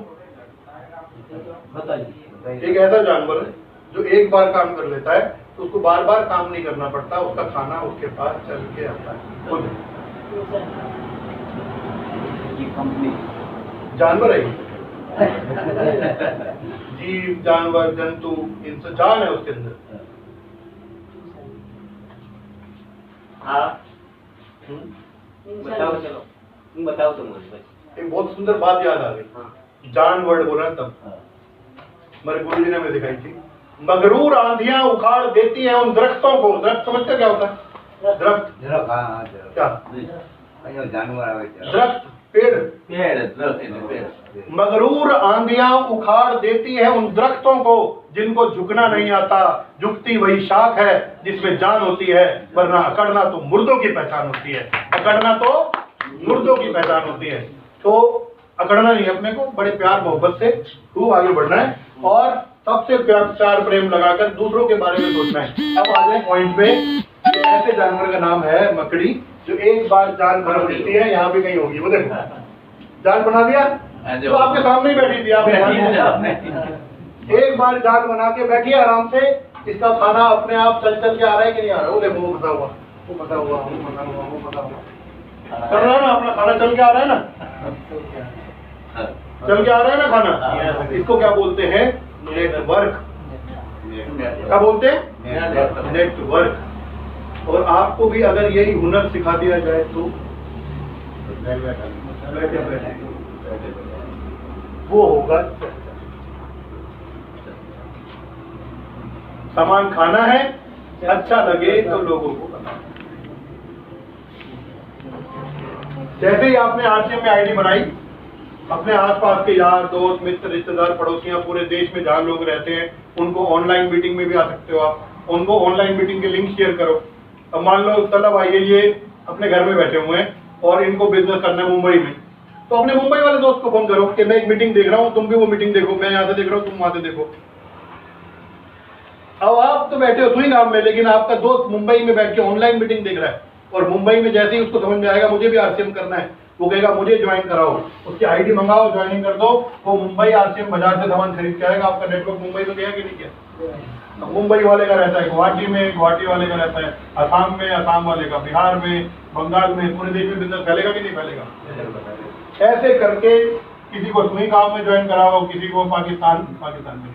बताइए। एक ऐसा जानवर है जो एक बार काम कर लेता है तो उसको बार बार काम नहीं करना पड़ता, उसका खाना उसके पास चल के आता है खुद। ये कंपनी जानवर है जीव, जानवर, जंतु, इंसान, जान है उसके अंदर। हाँ बताओ, चलो तुम बताओ तो मुझे। एक बहुत सुंदर बात याद आ गई, जानवर बोला तब हमारे गुरु जी ने हमें दिखाई थी। मगरूर आंधियां उखाड़ देती हैं उन दरख्तों को। दरख्त समझते क्या होता है? दरख्त क्या? जानवर, दरख्त, पेड़। मगरूर आंधियां उखाड़ देती है उन दरख्तों को जिनको झुकना नहीं आता। झुकती वही शाख है जिसमें जान होती है, वरना अकड़ना तो मुर्दों की पहचान होती है। अकड़ना तो मुर्दों की पहचान होती है। तो अकड़ना नहीं, अपने को बड़े प्यार मोहब्बत से खूब आगे बढ़ना है और सबसे प्यार प्रेम लगाकर दूसरों के बारे में सोचना है। अब आ जाए पॉइंट पे। ये ऐसे जानवर का नाम है मकड़ी, जो एक बार जान बना देती है। यहाँ भी कहीं होगी, वो देखो जाल बना दिया तो आपके सामने ही बैठी थी, आपने एक बार जाल बना के बैठी आराम से। इसका खाना अपने आप चल चल के आ रहा है कि नहीं आ रहा है? वो देखो, वो फंसा हुआ, वो फंसा हुआ, वो फंसा हुआ, वो फंसा हुआ। कर रहा है ना, अपना खाना चल के आ रहा है ना, चल के आ रहा है ना खाना। इसको क्या बोलते हैं? नेटवर्क। क्या बोलते हैं? नेटवर्क। और आपको भी अगर यही हुनर सिखा दिया जाए तो बैठे बैठे वो होगा। सामान खाना है, अच्छा लगे तो लोगों को बताना। जैसे ही आपने आरसीएम में आईडी बनाई, अपने आसपास के यार दोस्त मित्र रिश्तेदार पड़ोसियां पूरे देश में जहां लोग रहते हैं उनको ऑनलाइन मीटिंग में भी आ सकते हो आप। उनको ऑनलाइन मीटिंग के लिंक शेयर करो। अब मान लो तलब आइए, ये अपने घर में बैठे हुए हैं और इनको बिजनेस करना है मुंबई में, तो अपने मुंबई वाले दोस्त को फोन करो कि मैं एक मीटिंग देख रहा हूँ, तुम भी वो मीटिंग देखो, मैं यहाँ से देख रहा हूँ, तुम वहां से देखो। अब आप तो बैठे हो सुई काम में, लेकिन आपका दोस्त मुंबई में बैठ के ऑनलाइन मीटिंग देख रहा है और मुंबई में जैसे ही उसको समझ में आएगा मुझे भी आरसीएम करना है, वो कहेगा मुझे ज्वाइन कराओ, उसकी आईडी मंगाओ, ज्वाइनिंग कर दो, वो मुंबई आरसीएम बाजार से सामान खरीद के आएगा। आपका नेटवर्क मुंबई में गया कि नहीं गया? मुंबई वाले का रहता है गुवाहाटी में, गुवाहाटी वाले का रहता है असम में, असम वाले का बिहार में, बंगाल में, पूरे देश में बिजनेस फैलेगा कि नहीं फैलेगा? ऐसे करके किसी को सुई गांव में ज्वाइन कराओ, किसी को पाकिस्तान में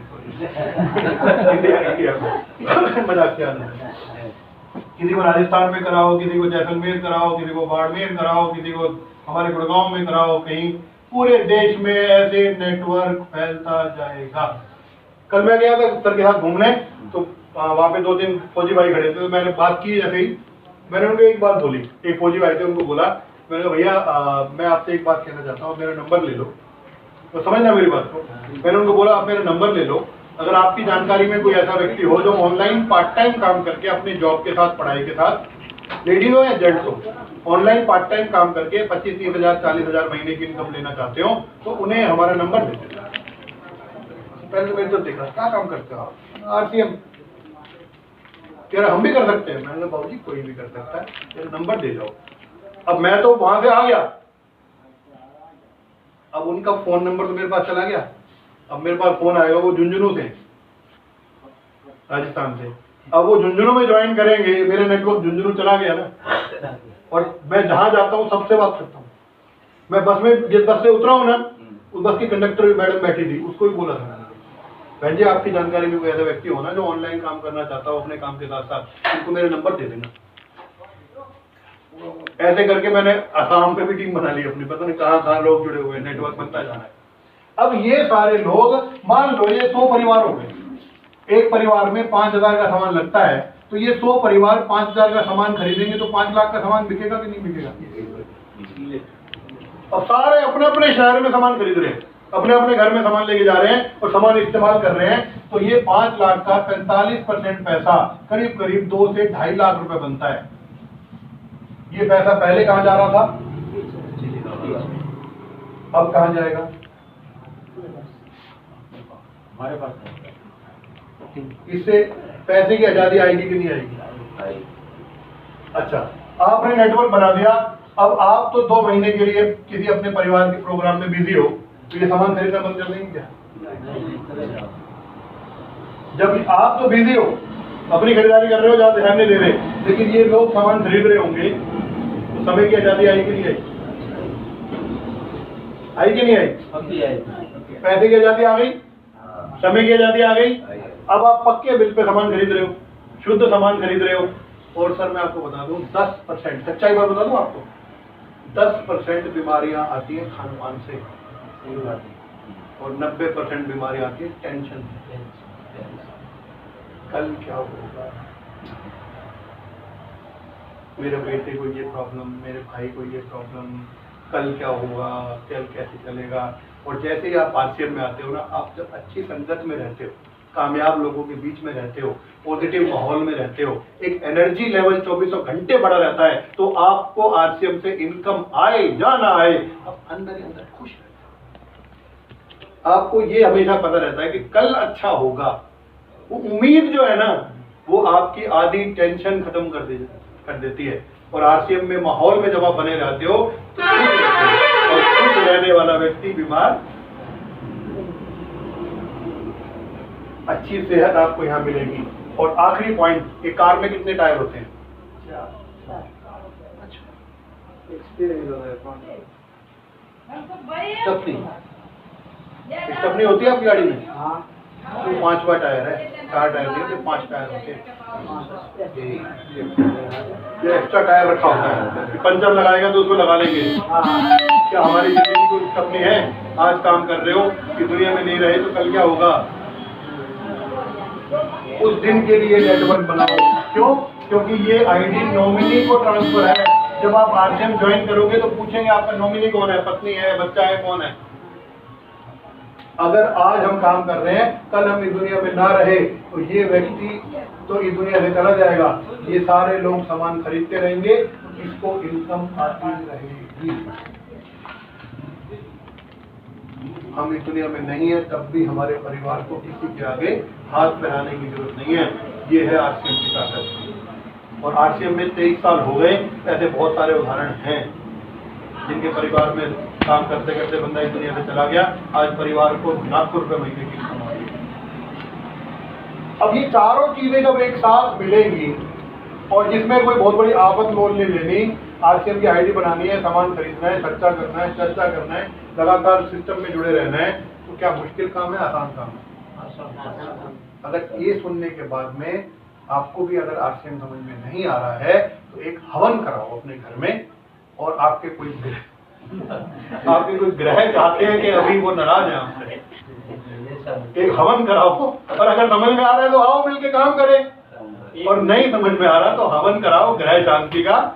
इंडिया मजाक किया, किसी को राजस्थान में कराओ, किसी को जैसलमेर कराओ, किसी को बाड़मेर कराओ, किसी को हमारे गुड़गांव में कराओ, कहीं पूरे देश में ऐसे नेटवर्क फैलता जाएगा। कल मैं गया था सर के साथ घूमने, तो वहाँ पे 2-3 फौजी भाई खड़े थे, तो मैंने बात की। जैसे ही मैंने उनको एक बात बोली, एक फौजी भाई थे, उनको बोला, मैंने कहा भैया मैं आपसे एक बात कहना चाहता हूँ, मेरा नंबर ले लो। तो समझना मेरी बात को। मैंने उनको बोला आप मेरा नंबर ले लो, अगर आपकी जानकारी में कोई ऐसा व्यक्ति हो जो ऑनलाइन पार्ट टाइम काम करके अपने जॉब के साथ, पढ़ाई के साथ, लेडीज हो या जेंट्स हो, ऑनलाइन पार्ट टाइम काम करके 25-30 हजार 40 हजार महीने की इनकम लेना चाहते हो, तो उन्हें हमारा नंबर दे देना। पहले मेरे तो देखा क्या काम करते हो आप? आरसीएम। कह रहा हम भी कर सकते हैं। मैंने कहा बाबूजी कोई भी कर सकता है, मेरा नंबर दे जाओ। अब मैं तो वहां से आ गया, अब उनका फोन नंबर तो मेरे पास चला गया। अब मेरे पास फोन आएगा, वो झुंझुनू से, राजस्थान से। अब वो झुंझुनू में ज्वाइन करेंगे, मेरे नेटवर्क झुंझुनू चला गया ना, और मैं जहां जाता हूँ सबसे बात करता हूँ। मैं बस में, जिस बस से उतरा हूँ ना, उस बस की कंडक्टर भी मैडम बैठी थी, उसको भी बोला था बहन जी आपकी जानकारी में कोई ऐसा व्यक्ति हो ना जो ऑनलाइन काम करना चाहता हो अपने काम के साथ साथ, उनको मेरा नंबर दे देना। ऐसे करके मैंने असम पे भी टीम बना ली अपनी, पता नहीं कहाँ लोग जुड़े हुए हैं, नेटवर्क बनता जा रहा है। अब ये सारे लोग, मान लो ये 100 परिवार हो गए, एक परिवार में 5,000 का सामान लगता है, तो ये 100 परिवार 5,000 का सामान खरीदेंगे तो 5 लाख का सामान बिकेगा कि नहीं बिकेगा? अब सारे अपने अपने शहर में सामान खरीद रहे हैं, अपने अपने घर में सामान लेके जा रहे हैं और सामान इस्तेमाल कर रहे हैं, तो ये 5 लाख का 45% पैसा करीब करीब 2 से 2.5 लाख रुपए बनता है। ये पैसा पहले कहां जा रहा था, अब कहां जाएगा? हमारे पास। इससे पैसे की आजादी आएगी कि नहीं आएगी? अच्छा, आपने नेटवर्क बना दिया, अब आप तो 2 महीने के लिए किसी अपने परिवार के प्रोग्राम में बिजी हो, तो ये सामान खरीदना बंद कर देंगे क्या? जब आप तो बिजी हो, अपनी खरीदारी कर रहे हो, जहां ध्यान नहीं दे रहे, लेकिन ये लोग सामान खरीद रहे होंगे, तो समय की आजादी आई कि नहीं आई? आई कि नहीं आई? पैसे की आजादी आ गई, समय की आजादी आ गई। अब आप पक्के बिल पे सामान खरीद रहे हो, शुद्ध सामान खरीद रहे हो। और सर मैं आपको बता दूं 10%, सच्चाई बात बता दूं आपको, 10% बीमारियां आती है खान पान से और 90% बीमारियां आती है टेंशन से। कल क्या होगा, मेरे बेटे को ये प्रॉब्लम, मेरे भाई को ये प्रॉब्लम, कल क्या होगा, कल कैसे चलेगा। और जैसे ही आप आरसीएम में आते हो ना, आप जब अच्छी संगत में रहते हो, कामयाब लोगों के बीच में रहते हो, पॉजिटिव माहौल में रहते हो, एक एनर्जी लेवल 24 घंटे बढ़ा रहता है, तो आपको आरसीएम से इनकम आए या ना आए, आप अंदर ही अंदर खुश रहते हो। आपको ये हमेशा पता रहता है कि कल अच्छा होगा। वो उम्मीद जो है ना, वो आपकी आधी टेंशन खत्म कर देती है। और आरसीएम में माहौल में जब आप बने रहते हो तो खुश रहते हो, और खुश रहने वाला व्यक्ति बीमार, अच्छी सेहत आपको यहाँ मिलेगी। और आखिरी पॉइंट, एक कार में कितने टायर होते हैं? स्टपनी स्टपनी होती है आपकी गाड़ी में? तो 5वां टायर है, 4 टायर नहीं होते, 5 टायर होते हैं। ये एक्स्ट्रा टायर रखा होता है, पंचर लगाएगा तो उसको लगा लेंगे। क्या हमारी जिंदगी को स्टपनी है? आज काम कर रहे हो कि दुनिया में नहीं रहे तो कल क्या होगा? उस दिन के लिए नेटवर्क बनाओ। क्यों? क्योंकि ये आईडी नॉमिनी को ट्रांसफर है। जब आप आरसीएम ज्वाइन करोगे तो पूछेंगे आपका नॉमिनी कौन है, पत्नी है, बच्चा है, कौन है। अगर आज हम काम कर रहे हैं, कल हम इस दुनिया में ना रहे तो ये व्यक्ति तो इस दुनिया से चला जाएगा। ये सारे लोग सामान खरीदते रहेंगे, इसको इनकम आती रहेगी। हम इस दुनिया में नहीं है तब भी हमारे परिवार को किसी के आगे हाथ फैलाने की जरूरत नहीं है। ये है आरसीएम की ताकत। और आरसीएम में 23 साल हो गए, ऐसे बहुत सारे उदाहरण हैं जिनके परिवार में काम करते करते बंदा इस दुनिया से चला गया। आज परिवार को लाखों रुपए महीने की इनकम आ रही है। अब ये चारों चीजें जब एक साथ मिलेंगी और जिसमें कोई बहुत बड़ी आफत मोल नहीं लेनी, आरसीएम की आईडी बनानी है, सामान खरीदना है, खर्चा करना है, चर्चा करना है, लगातार सिस्टम में जुड़े रहना है, तो क्या मुश्किल काम है, आसान काम है? अगर ये सुनने के बाद में आपको भी अगर आरसीएम समझ में नहीं आ रहा है तो एक हवन कराओ अपने घर में। और आपके कोई ग्रह चाहते हैं कि अभी वो नाराज है हमसे, एक हवन कराओ। और अगर समझ में आ रहा है तो आओ मिलके काम करें, और नहीं समझ में आ रहा तो हवन कराओ ग्रह शांति का।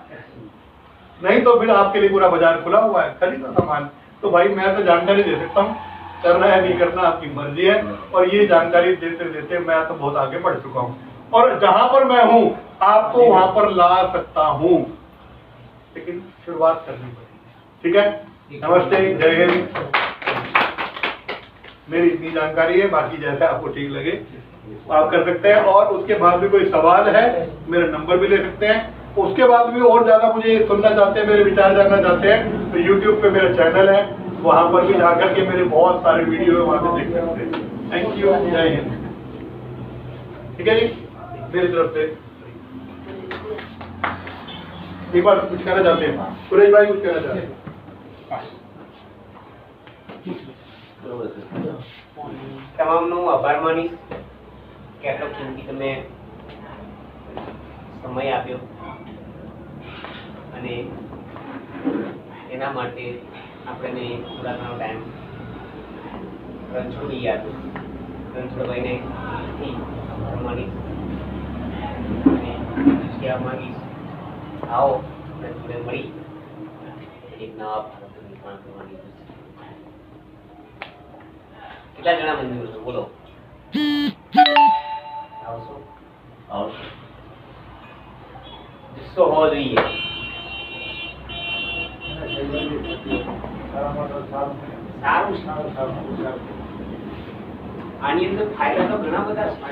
नहीं तो फिर आपके लिए पूरा बाजार खुला हुआ है, खरीदो सामान। तो भाई मैं तो जानकारी दे सकता हूँ, करना है नहीं करना आपकी मर्जी है। और ये जानकारी देते देते मैं तो बहुत आगे बढ़ चुका हूँ, और जहां पर मैं हूँ आपको वहां पर ला सकता हूँ, लेकिन शुरुआत करनी पड़ेगी। ठीक है? नमस्ते, जय हिंद। मेरी इतनी जानकारी है, बाकी जैसा आपको ठीक लगे आप कर सकते हैं। और उसके बाद भी कोई सवाल है मेरा नंबर भी ले सकते हैं। उसके बाद भी और ज्यादा मुझे सुनना चाहते हैं, मेरे विचार जानना चाहते हैं, तो यूट्यूब पे मेरा चैनल है, वहां पर भी जाकर के मेरे बहुत सारे वीडियो है, वहां पे देख सकते हैं। थैंक यू, जय हिंद। ठीक है जी, मेरी तरफ से एक बार कुछ कहना चाहते हैं सुरेश भाई, कुछ कहना चाहते हैं? તમામનો આભાર માનીશ કે આટલો કિંમતી તમે સમય આપ્યો, અને એના માટે આપણે થોડા ઘણો ટાઈમ રણછોડી આપ્યો. રણછોડભાઈને આભાર માનીશ અને કહેવા માંગીશ, આવો આપણે જોડે મળી એક નવા ભારતનું નિર્માણ કરવાની છે. કેટલા જણા મંજૂર છો? બોલો. આવશો? આવશો. જુસ્સો હોવો જોઈએ. સારું. આની અંદર ફાયદા તો ઘણા બધા છે.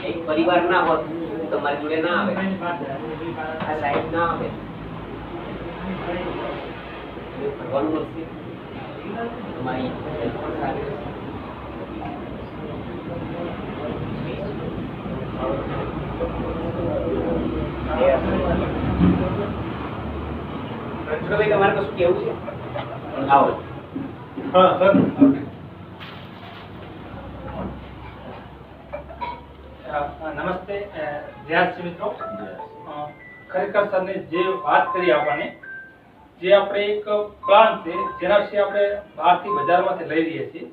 એક પરિવાર ના હોત તો તમારી જોડે ના આવે, આ સાહેબ ના આવે, ફરવાનું નથી, તમારી હેલ્થ પણ સારી રહેશે. રણછોડભાઈ તમારે કશું કેવું છે? આવો. हाँ सर, નમસ્તે વિદ્યાર્થી મિત્રો. ખરેખર સરને જે વાત કરી આપણને, જે આપણે એક પ્લાન છે જેના વિશે આપણે બહારથી બજારમાંથી લઈ રહીએ છીએ,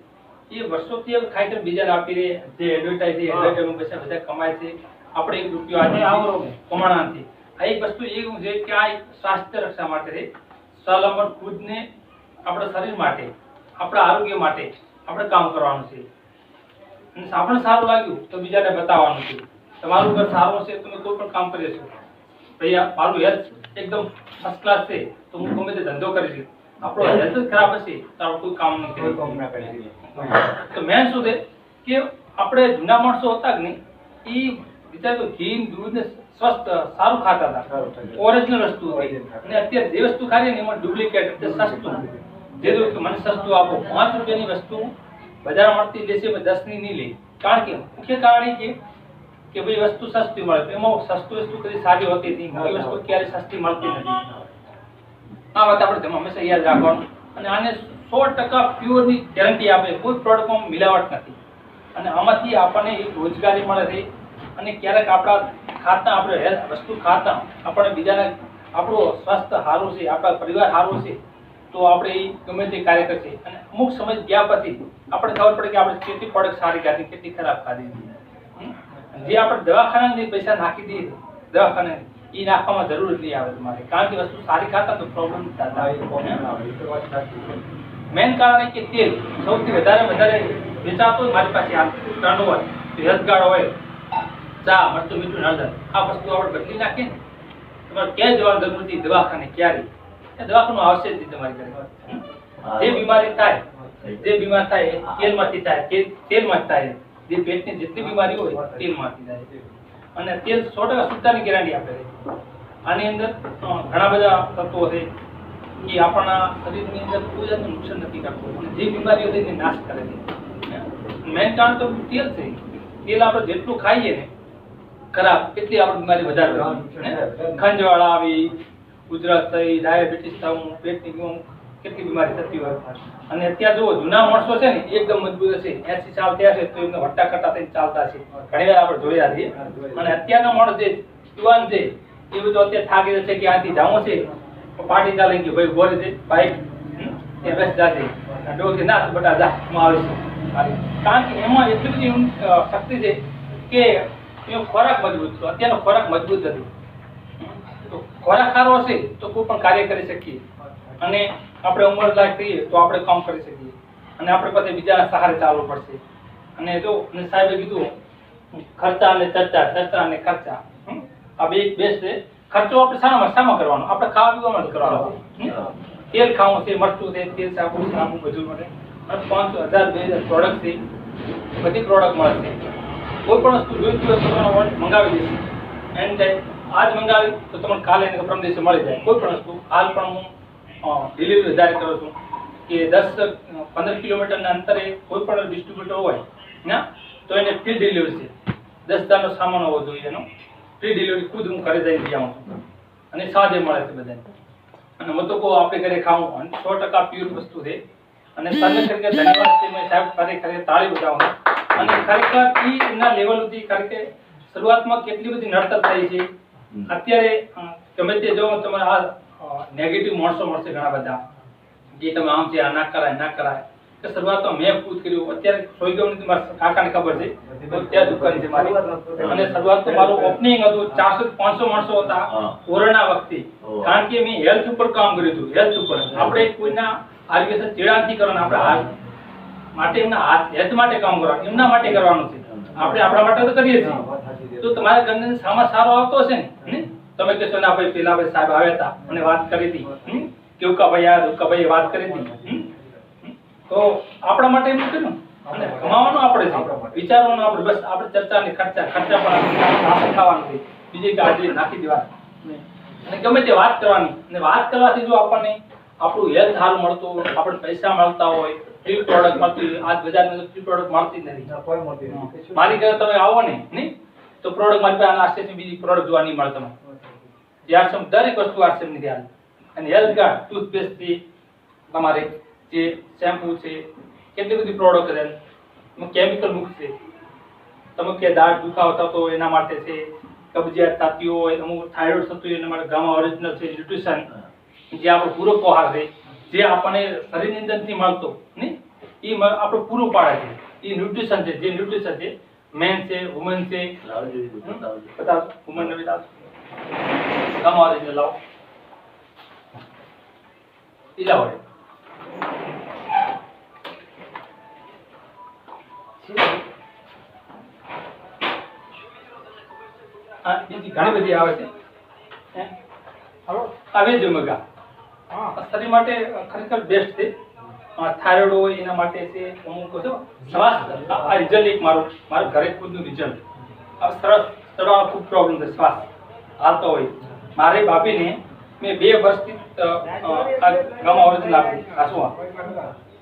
એ વર્ષોથી ખાઈટર બીજાને આપી રહે, જે એડવર્ટાઇઝમાં પૈસા બધા કમાય છે, આપણે 1 રૂપિયો આજે આવો કમાણા નથી. આ એક વસ્તુ એવું છે કે આ એક સ્વાસ્થ્ય રક્ષા માટે છે, સ્વાવલંબન ખુદને આપણા શરીર માટે, આપણા આરોગ્ય માટે આપણે કામ કરવાનું છે. આપણને સારું લાગ્યું તો બીજાને બતાવવાનું છે. તમારું ઘર સારું છે, તમે કોઈ પણ કામ કરી શકો. ભૈયા મારું હેલ્થ એકદમ ફર્સ્ટ ક્લાસ છે તો હું ગમે તે ધંધો કરી શકું. આપણો હેલ્થ જ ખરાબ હશે તો આપણે કોઈ કામ નહીં કરી. તો મેન શું છે કે આપણે જૂના માણસો હતા કે નહીં, એ વિચાર ઘી દૂધ ને સ્વસ્થ સારું ખાતા હતા, ઓરિજિનલ વસ્તુ હતી. અને અત્યારે જે વસ્તુ ખાઈએ ને એમાં ડુપ્લિકેટ, સસ્તું. જે મને સસ્તું આપો, 5 રૂપિયાની વસ્તુ બજારમાં મળતી લેશે, 10 ની નહીં લે. કારણ કે મુખ્ય કારણ એ કે કે ભાઈ વસ્તુ સસ્તી મળે, એમાં સસ્તી વસ્તુ કદી સારી હોતી નથી, મોટી વસ્તુ ક્યારે સસ્તી મળતી નથી. આ વાત આપણે હંમેશા યાદ રાખવાનું. અને આને 100% પ્યોરની ગેરંટી આપે, કોઈ પ્રોડક્ટમાં મિલાવટ નથી. અને આમાંથી આપણને એક રોજગારી મળે છે. અને ક્યારેક આપણા ખાતા, આપણે હેલ્થ વસ્તુ ખાતા આપણે બીજાને આપણું સ્વાસ્થ્ય સારું છે, આપણા પરિવાર સારું છે, તો આપણે એ ગમે તે કાર્ય કરશે. અને અમુક સમય ગયા પછી આપણે ખબર પડે કે આપણે કેટલી પ્રોડક્ટ સારી ખાધી, કેટલી ખરાબ ખાધી. જે આપણે દવાખાનાની પૈસા નાખી દઈએ દવાખાને, એ નાખવામાં જરૂર નહીં આવે તમારે, કારણ કે વસ્તુ સારી ખાતા તો પ્રોબ્લેમ થતા. મેન કારણ કે તેલ સૌથી વધારે વેચાતો હોય મારી પાસે આ ત્રણ હોય, હેલ્થગાર્ડ હોય, ચા, મરચું, મીઠું, હળદર, આ વસ્તુ આપણે બદલી નાખીએ ને, તમારે ક્યાંય જવાની જરૂર નથી દવાખાને. ક્યારે દવાખાનું આવશે જ નહીં તમારી ઘરે. જે બીમારી થાય, જે બીમાર થાય એ તેલમાંથી થાય, તેલમાં જ થાય. જે પેટની જેટલી બીમારી હોય તેલમાંથી થાય. અને તેલ 100% શુદ્ધતાની ગેરંટી આપે છે. આની અંદર ઘણા બધા તત્વો છે કે આપણા શરીરની અંદર કોઈ જાતનું નુકસાન નથી કરતું, અને જે બીમારીઓ છે એને નાશ કરે છે. મેન કારણ તો તેલ છે. તેલ આપણે જેટલું ખાઈએ ને ખરાબ, એટલી આપણી બીમારી વધારે હોય. ખંજવાળા આવી, ઉધરસ થઈ, ડાયાબિટીસ થવું, પેટની કેટલી બીમારી થતી હોય. અને અત્યારે જુઓ જૂના માણસો છે ને એકદમ મજબૂત હશે, 80 સાલ થયા છે તો એમને વટ્ટા થઈને ચાલતા છે, ઘણી વાર આપણે જોયા છીએ. અને અત્યારના માણસ જે યુવાન છે એ બધું અત્યારે થાકી જશે કે આથી જાવું છે, પાર્ટી ચાલે કે ભાઈ બોલે છે બાઈક ત્યાં બેસ જશે, ડોકે ના બટા જા હું આવીશું. કારણ કે એમાં એટલી બધી શક્તિ છે કે એનો ખોરાક મજબૂત છે. અત્યારનો ખોરાક મજબૂત નથી. તો ખોરાક સારો હશે તો કોઈ પણ કાર્ય કરી શકીએ, અને આપણે ઉંમર લાયક થઈએ તો આપણે કામ કરી શકીએ, અને આપણે પાસે બીજાના સહારે ચાલવું પડશે. અને જો સાહેબે કીધું ખર્ચા અને ચર્ચા, ચર્ચા અને ખર્ચા, આ બે બેસ્ટ છે. ખર્ચો આપણે શામાં કરવાનો? આપણે ખાવા પીવામાં જ કરવાનો. તેલ ખાવું છે, મરચું છે, તેલ સાબુ બધું મળે. અને 500, 1000, 2000 પ્રોડક્ટ છે, બધી પ્રોડક્ટ મળે છે. કોઈ પણ વસ્તુ જોઈતી હોય તો તમે મંગાવી દેશે. એન્ડ આજ મંગાવી તો તમને કાલે ને પરમ દિવસે મળી જાય. કોઈ પણ વસ્તુ હાલ પણ હું ડિલિવરી વધારે કરું છું કે 10-15 કિલોમીટરના અંતરે કોઈ પણ ડિસ્ટ્રીબ્યુટર હોય ના, તો એને ફ્રી ડિલિવરી છે. 10 હજારનો સામાન હોવો જોઈએ એનો, ફ્રી ડિલિવરી ખુદ હું ઘરે જઈને લઈ આવું છું. અને સાદે મળે છે બધાને. અને હું તો કહું આપણે ઘરે ખાવું 100% પ્યોર વસ્તુ છે. અને સરને ખરેખર ધન્યવાદ છે. મેં સાહેબ ખરેખર તાળી બજાવું. અને ખરેખર એના લેવલ સુધી ખરેખર શરૂઆતમાં કેટલી બધી નડતર થઈ છે. અત્યારે ગમે તે જો તમે આ નેગેટિવ માણસો મળશે ઘણા બધા જે તમે આમ છે, આ ના કરાય કે શરૂઆતમાં મેં ખુદ કર્યું. અત્યારે સોઈ ગયો નથી, મારા કાકાને ખબર છે, ત્યાં દુકાન છે મારી. અને શરૂઆત તો મારું ઓપનિંગ હતું 400-500 માણસો હતા કોરોના વખતે. કારણ કે મેં હેલ્થ ઉપર કામ કર્યું હતું. હેલ્થ ઉપર આપણે કોઈના આરોગ્ય સાથે ચેડા નથી કરવાના, આપણે હાથ માટે, એમના હેલ્થ માટે કામ કરવાનું, એમના માટે કરવાનું છે. આપણે આપણા માટે તો કરીએ છીએ. તો તમારા ઘરને સામા સારો આવતો હશે ને, તમે કહેશો ના ભાઈ પેલા ભાઈ સાહેબ આવ્યા હતા અને વાત કરી હતી કે ઉકાભાઈએ વાત કરી હતી, તો આપણા માટે એમ કર્યું. અને કમાવાનું આપણે છે, વિચારવાનું આપણે, બસ આપણે ચર્ચા ને ખર્ચા પણ ખાવાનું છે, બીજી કે આજે નાખી દેવાનું અને ગમે તે વાત કરવાની. અને વાત કરવાથી જો આપણને આપણું હેલ્થ સારું મળતું, આપણે પૈસા મળતા હોય, ફ્રી પ્રોડક્ટ મળતી હોય. આજ બજારમાં ફ્રી પ્રોડક્ટ મળતી જ નથી. મારી ઘરે તમે આવો ને નહીં તો પ્રોડક્ટ મારી પાસે આશરે બીજી પ્રોડક્ટ જોવા નહીં મળે તમને. આરસમ દરેક વસ્તુ આરસમ ની ધ્યાન. અને હેલ્થ કાર્ડ, ટૂથપેસ્ટ થી તમારે જે શેમ્પુ છે, કેટલી બધી પ્રોડક્ટ છે, કેમિકલ મુક્ત છે. તમે કે દાઢ દુખાવો થતો હોય એના માટે છે, કબજિયાત થતી હોય, અમુક થાઇરોઇડ થતું હોય એના માટે ગામા ઓરિજિનલ છે. ન્યુટ્રિશન જે આપણો પૂરો આહાર છે, જે આપણને શરીરની અંદરથી મળતો નહીં એ આપણું પૂરું પાડે છે. એ ન્યુટ્રિશન છે. જે ન્યુટ્રિશન છે મેન છે, વુમન છે, બધા વુમન ને બધા ગામા ઓરિજિનલ લાવો ઈલા હોય. બીજી ઘણી બધી આવે છે. આવે જો મગા શરીર માટે ખરેખર બેસ્ટ છે. થાઇરોઇડ હોય એના માટે છે. અમુક છો શ્વાસ, આ રિઝલ્ટ એક મારું ઘરે ખુદનું રિઝલ્ટ. આ સરસ ચડવાનો ખૂબ પ્રોબ્લેમ છે, શ્વાસ હાલતો હોય. મારી ભાભીને મેં 2 વર્ષથી ગામા ઓરિજિનલ આપી, આ શું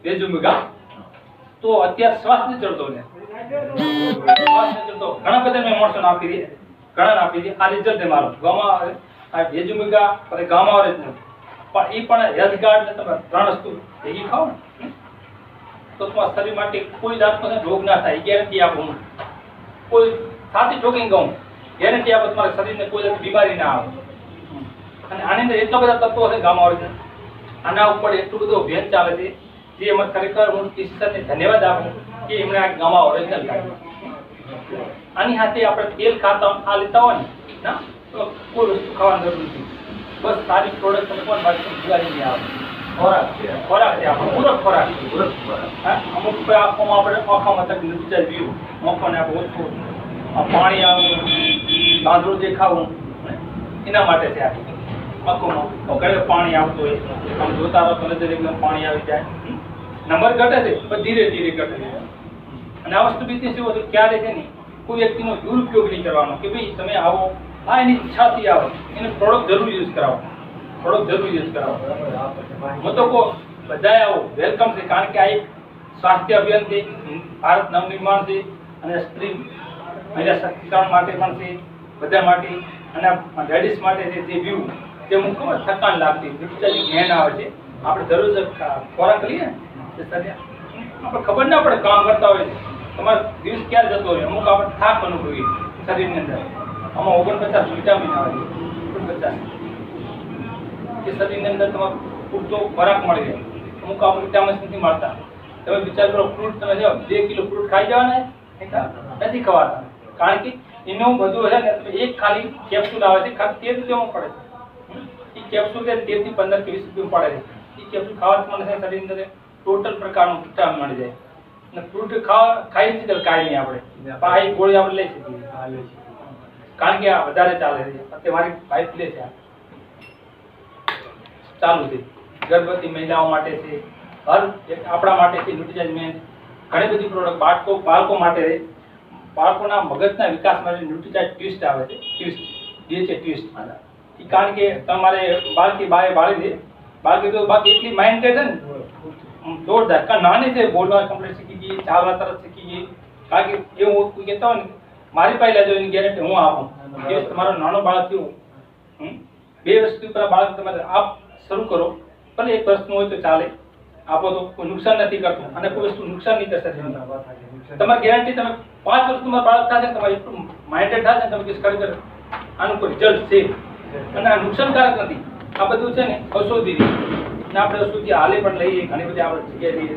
બેજુ મગા, તો અત્યારે શ્વાસ નથી ચડતો ને. તો ઘણા બધા મેં મોશન આપી દી ઘણા આપી દી આ રિઝલ્ટ છે મારો ગામમાં આ ભેજુમિકા અને ગામમાં આવે છે પણ એ પણ હેલ્થ કાર્ડ ને તમે ત્રણ વસ્તુ ભેગી ખાઓ ને તો તમારા શરીર માટે કોઈ જાતનો રોગ ના થાય ગેરંટી આપું હું કોઈ સાચી ઠોકીને કહું ગેરંટી આપો તમારા શરીરને કોઈ જાતની બીમારી ના આવે અને આની અંદર એટલા બધા તત્વો છે ગામમાં આવે છે આના ઉપર એટલું બધું અભિયાન ચાલે છે જે એમાં ખરેખર હું ઈશ્વરને ધન્યવાદ આપું કે એમણે આ ગામમાં ઓરિજિનલ કાઢ્યું આની સાથે આપણે તેલ ખાતા આ લેતા હોય ને ના તો કોઈ વસ્તુ ખાવાની જરૂર નથી બસ સારી પ્રોડક્ટ તમે કોણ બાકી જુગારી નહીં આવે ખોરાક છે આપણો પૂરક ખોરાક હા અમુક આંખોમાં આપણે આંખોમાં તકલીફ વિચાર પીવું આંખોને આપણે ઓછું પાણી આવું ગાંધરું જે ખાવું એના માટે છે આ આંખોમાં ઘરે પાણી આવતું હોય આમ જોતા રહો તો નજર એકદમ પાણી આવી જાય નંબર ઘટે છે પણ ધીરે ધીરે ઘટે છે અને આ વસ્તુ બીજી શું હતું ક્યારે છે ને કોઈ વ્યક્તિનો દુરુપયોગ નહીં કરવાનો કે ભાઈ તમે આવો આ એની ઈચ્છાથી આવો એને પ્રોડક્ટ જરૂર યુઝ કરાવો પ્રોડક્ટ જરૂર યુઝ કરાવો હું તો કહું બધાએ આવો વેલકમ છે કારણ કે આ એક સ્વાસ્થ્ય અભિયાન છે ભારત નવનિર્માણ છે અને સ્ત્રી મહિલા સશક્તિકરણ માટે પણ છે બધા માટે અને લેડીઝ માટે છે જે વ્યૂ જે મુખ્ય થકાન લાગતી વિચારી જ્ઞાન આવે છે આપણે દરરોજ ખોરાક લઈએ ને આપણે ખબર ના પડે કામ કરતા હોય તમારો દિવસ ક્યારે જતો હોય અમુક આપણે થાક અનુભવીએ શરીરની અંદર આમાં 49 વિટામિન આવે છે 49 એ શરીરની અંદર તમારે પૂરતો ખોરાક મળી રહે અમુક આપણે વિટામિન્સ નથી મળતા તમે વિચાર કરો ફ્રૂટ તમે જાઓ 2 કિલો ફ્રૂટ ખાઈ જવાના નથી ખવાતા કારણ કે એનું બધું છે ને એક ખાલી કેપ્સ્યુલ આવે છે ખાલી 13 રૂપિયામાં પડે છે એ કેપ્સ્યુલ 13 થી 15 કે 20 રૂપિયામાં પડે છે એ કેપ્સ્યુલ ખાવાથી મને શરીરની અંદર ટોટલ પ્રકારનું વિટામિન મળી જાય અને ફ્રૂટ ખાઈ નથી તો કાંઈ નહીં આપણે પણ આ એક ગોળી આપણે લઈ શકીએ કારણ કે આ વધારે ચાલે છે અત્યારે મારી વાઈફ લે છે ચાલુ છે ગર્ભવતી મહિલાઓ માટે છે હર એક આપણા માટે છે ન્યુટ્રીશન મેન ઘણી બધી પ્રોડક્ટ બાળકો માટે બાળકોના મગજના વિકાસ માટે ન્યુટ્રીશન ટ્વિસ્ટ આવે છે ટ્વિસ્ટ જે છે ટ્વિસ્ટ એ કારણ કે તમારે બાળકી બાળી દે બાળકી તો બાકી એટલી માઇન્ડેડ છે ને જોરદાર કારણ નાની છે બોલવા કમ્પ્લીટ શીખી ગઈ ચાલવા તરત શીખી ગઈ કારણ કે એવું કહેતા હોય ને મારી પાસે લેજો એની ગેરંટી હું આપું જે તમારો નાનો બાળક થયું 2 વર્ષથી ઉપર બાળક તમારે આપ શરૂ કરો ભલે 1 વર્ષનું હોય તો ચાલે આપો તો કોઈ નુકસાન નથી કરતું અને કોઈ વસ્તુ નુકસાન નહીં કરશે તમારી ગેરંટી તમે 5 વર્ષ તમારું બાળક થશે તમારે એટલું માઇન્ડેડ થશે તમે કે ખરેખર આનું કોઈ રિઝલ્ટ છે અને આ નુકસાનકારક નથી આ બધું છે ને ઔષધિ ને આપણે ઔષધિ હાલે પણ લઈએ ઘણી બધી આપણે જગ્યાએ લઈએ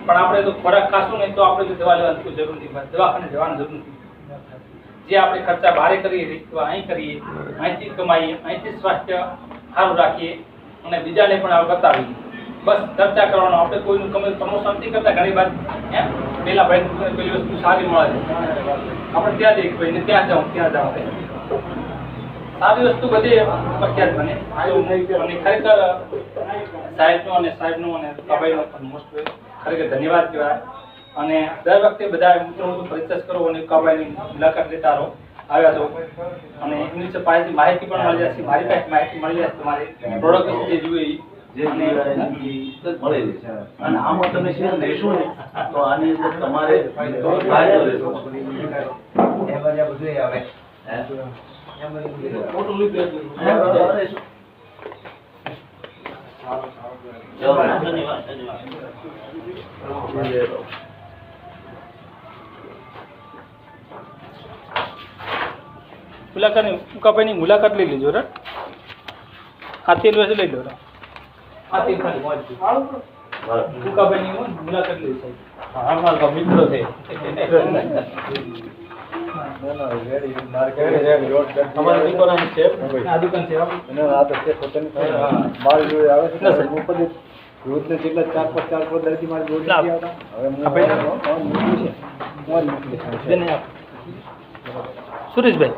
પણ આપણે તો ખોરાક ખાશું નહીં તો આપણે દવા લેવાની કોઈ જરૂર નથી દવાખાને જવાની જરૂર નથી જે આપણે ખર્ચા બહાર કરીએ અહીં કરીએ અહીંથી કમાઈએ અહીંથી સ્વાસ્થ્ય સારું રાખીએ અને બીજાને પણ આપણે બતાવીએ બસ ચર્ચા કરવાનો આપણે કોઈનું પ્રમોશન નથી કરતા ઘણી વાર પેલા ભાઈ પેલી વસ્તુ સારી મળે છે આપણે ત્યાં જઈએ ભાઈને ત્યાં જાઉં સારી વસ્તુ બધી પ્રખ્યાત બને અને ખરેખર સાહેબનો અને કબાઈનો પણ મોસ્ટ ખરેખર ધન્યવાદ કહેવાય અને દર વખતે બધા મિત્રો પરિચય કરો અને કબાઈની મુલાકાત લેતા રહો આવ્યા છો અને એમની પાસેથી માહિતી પણ મળી જશે મારી પાસે માહિતી મળી જશે તમારે પ્રોડક્ટ વિશે જે જોઈએ મળેલી છે અને આમાં તમે શેર લેશો ને તો આની અંદર તમારે ફાયદો રહેશો એમાં બધું આવે મોટું લીધું મુલાકાતની મુલાકાત લઈ લેજો રે આ તેલ વચ્ચે લઈ લો આ તેલ ખાલી ઉકાભાઈની મુલાકાત લઈ સાહેબ અમારા મિત્રો છે અમારા દીકરાની છે આ દુકાન છે અને આ તો છે પોતાની માલ જોઈ આવે છે ઉપર રોજને જેટલા 4-5 દર્દી મારી રોજ નથી આવતા હવે હું મોકલી સુરેશભાઈ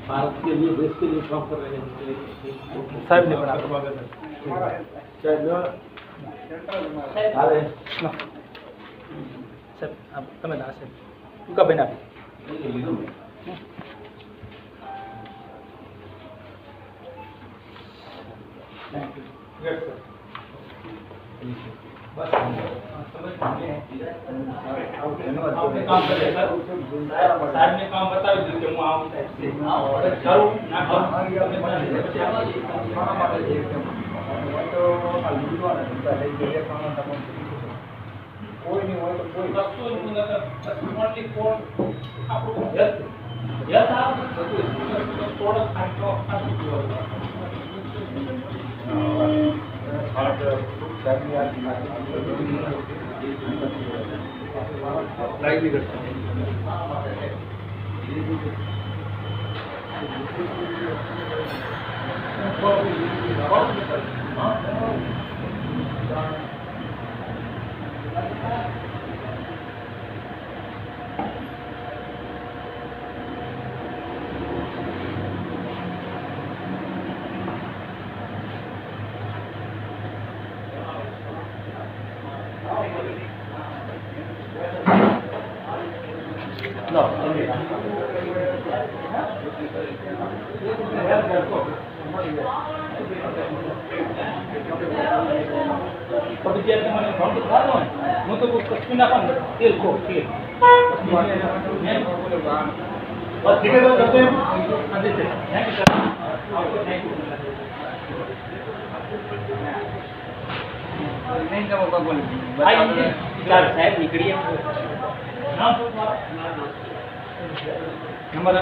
भारत के लिए देश के लिए काम कर रहे हैं साहब ने बना अरे साहब आप તમે ના સાહેબ ઉકા બેન આપી આપણે કામ કરીએ સર સાહેબને કામ બતાવી દીધું કે હું આવું ટાઈપ છે કરું ના કરું કોઈ નહીં હોય તો કોઈ આપણું યસ આવે થોડોક लाइट भी करता પછી જ્યારે તમારે ફોન તો થતો હોય હું તો કશું ના પણ તેલ ખો તેલ ठीक है सर करते हैं સાહેબ નીકળીએ નંબર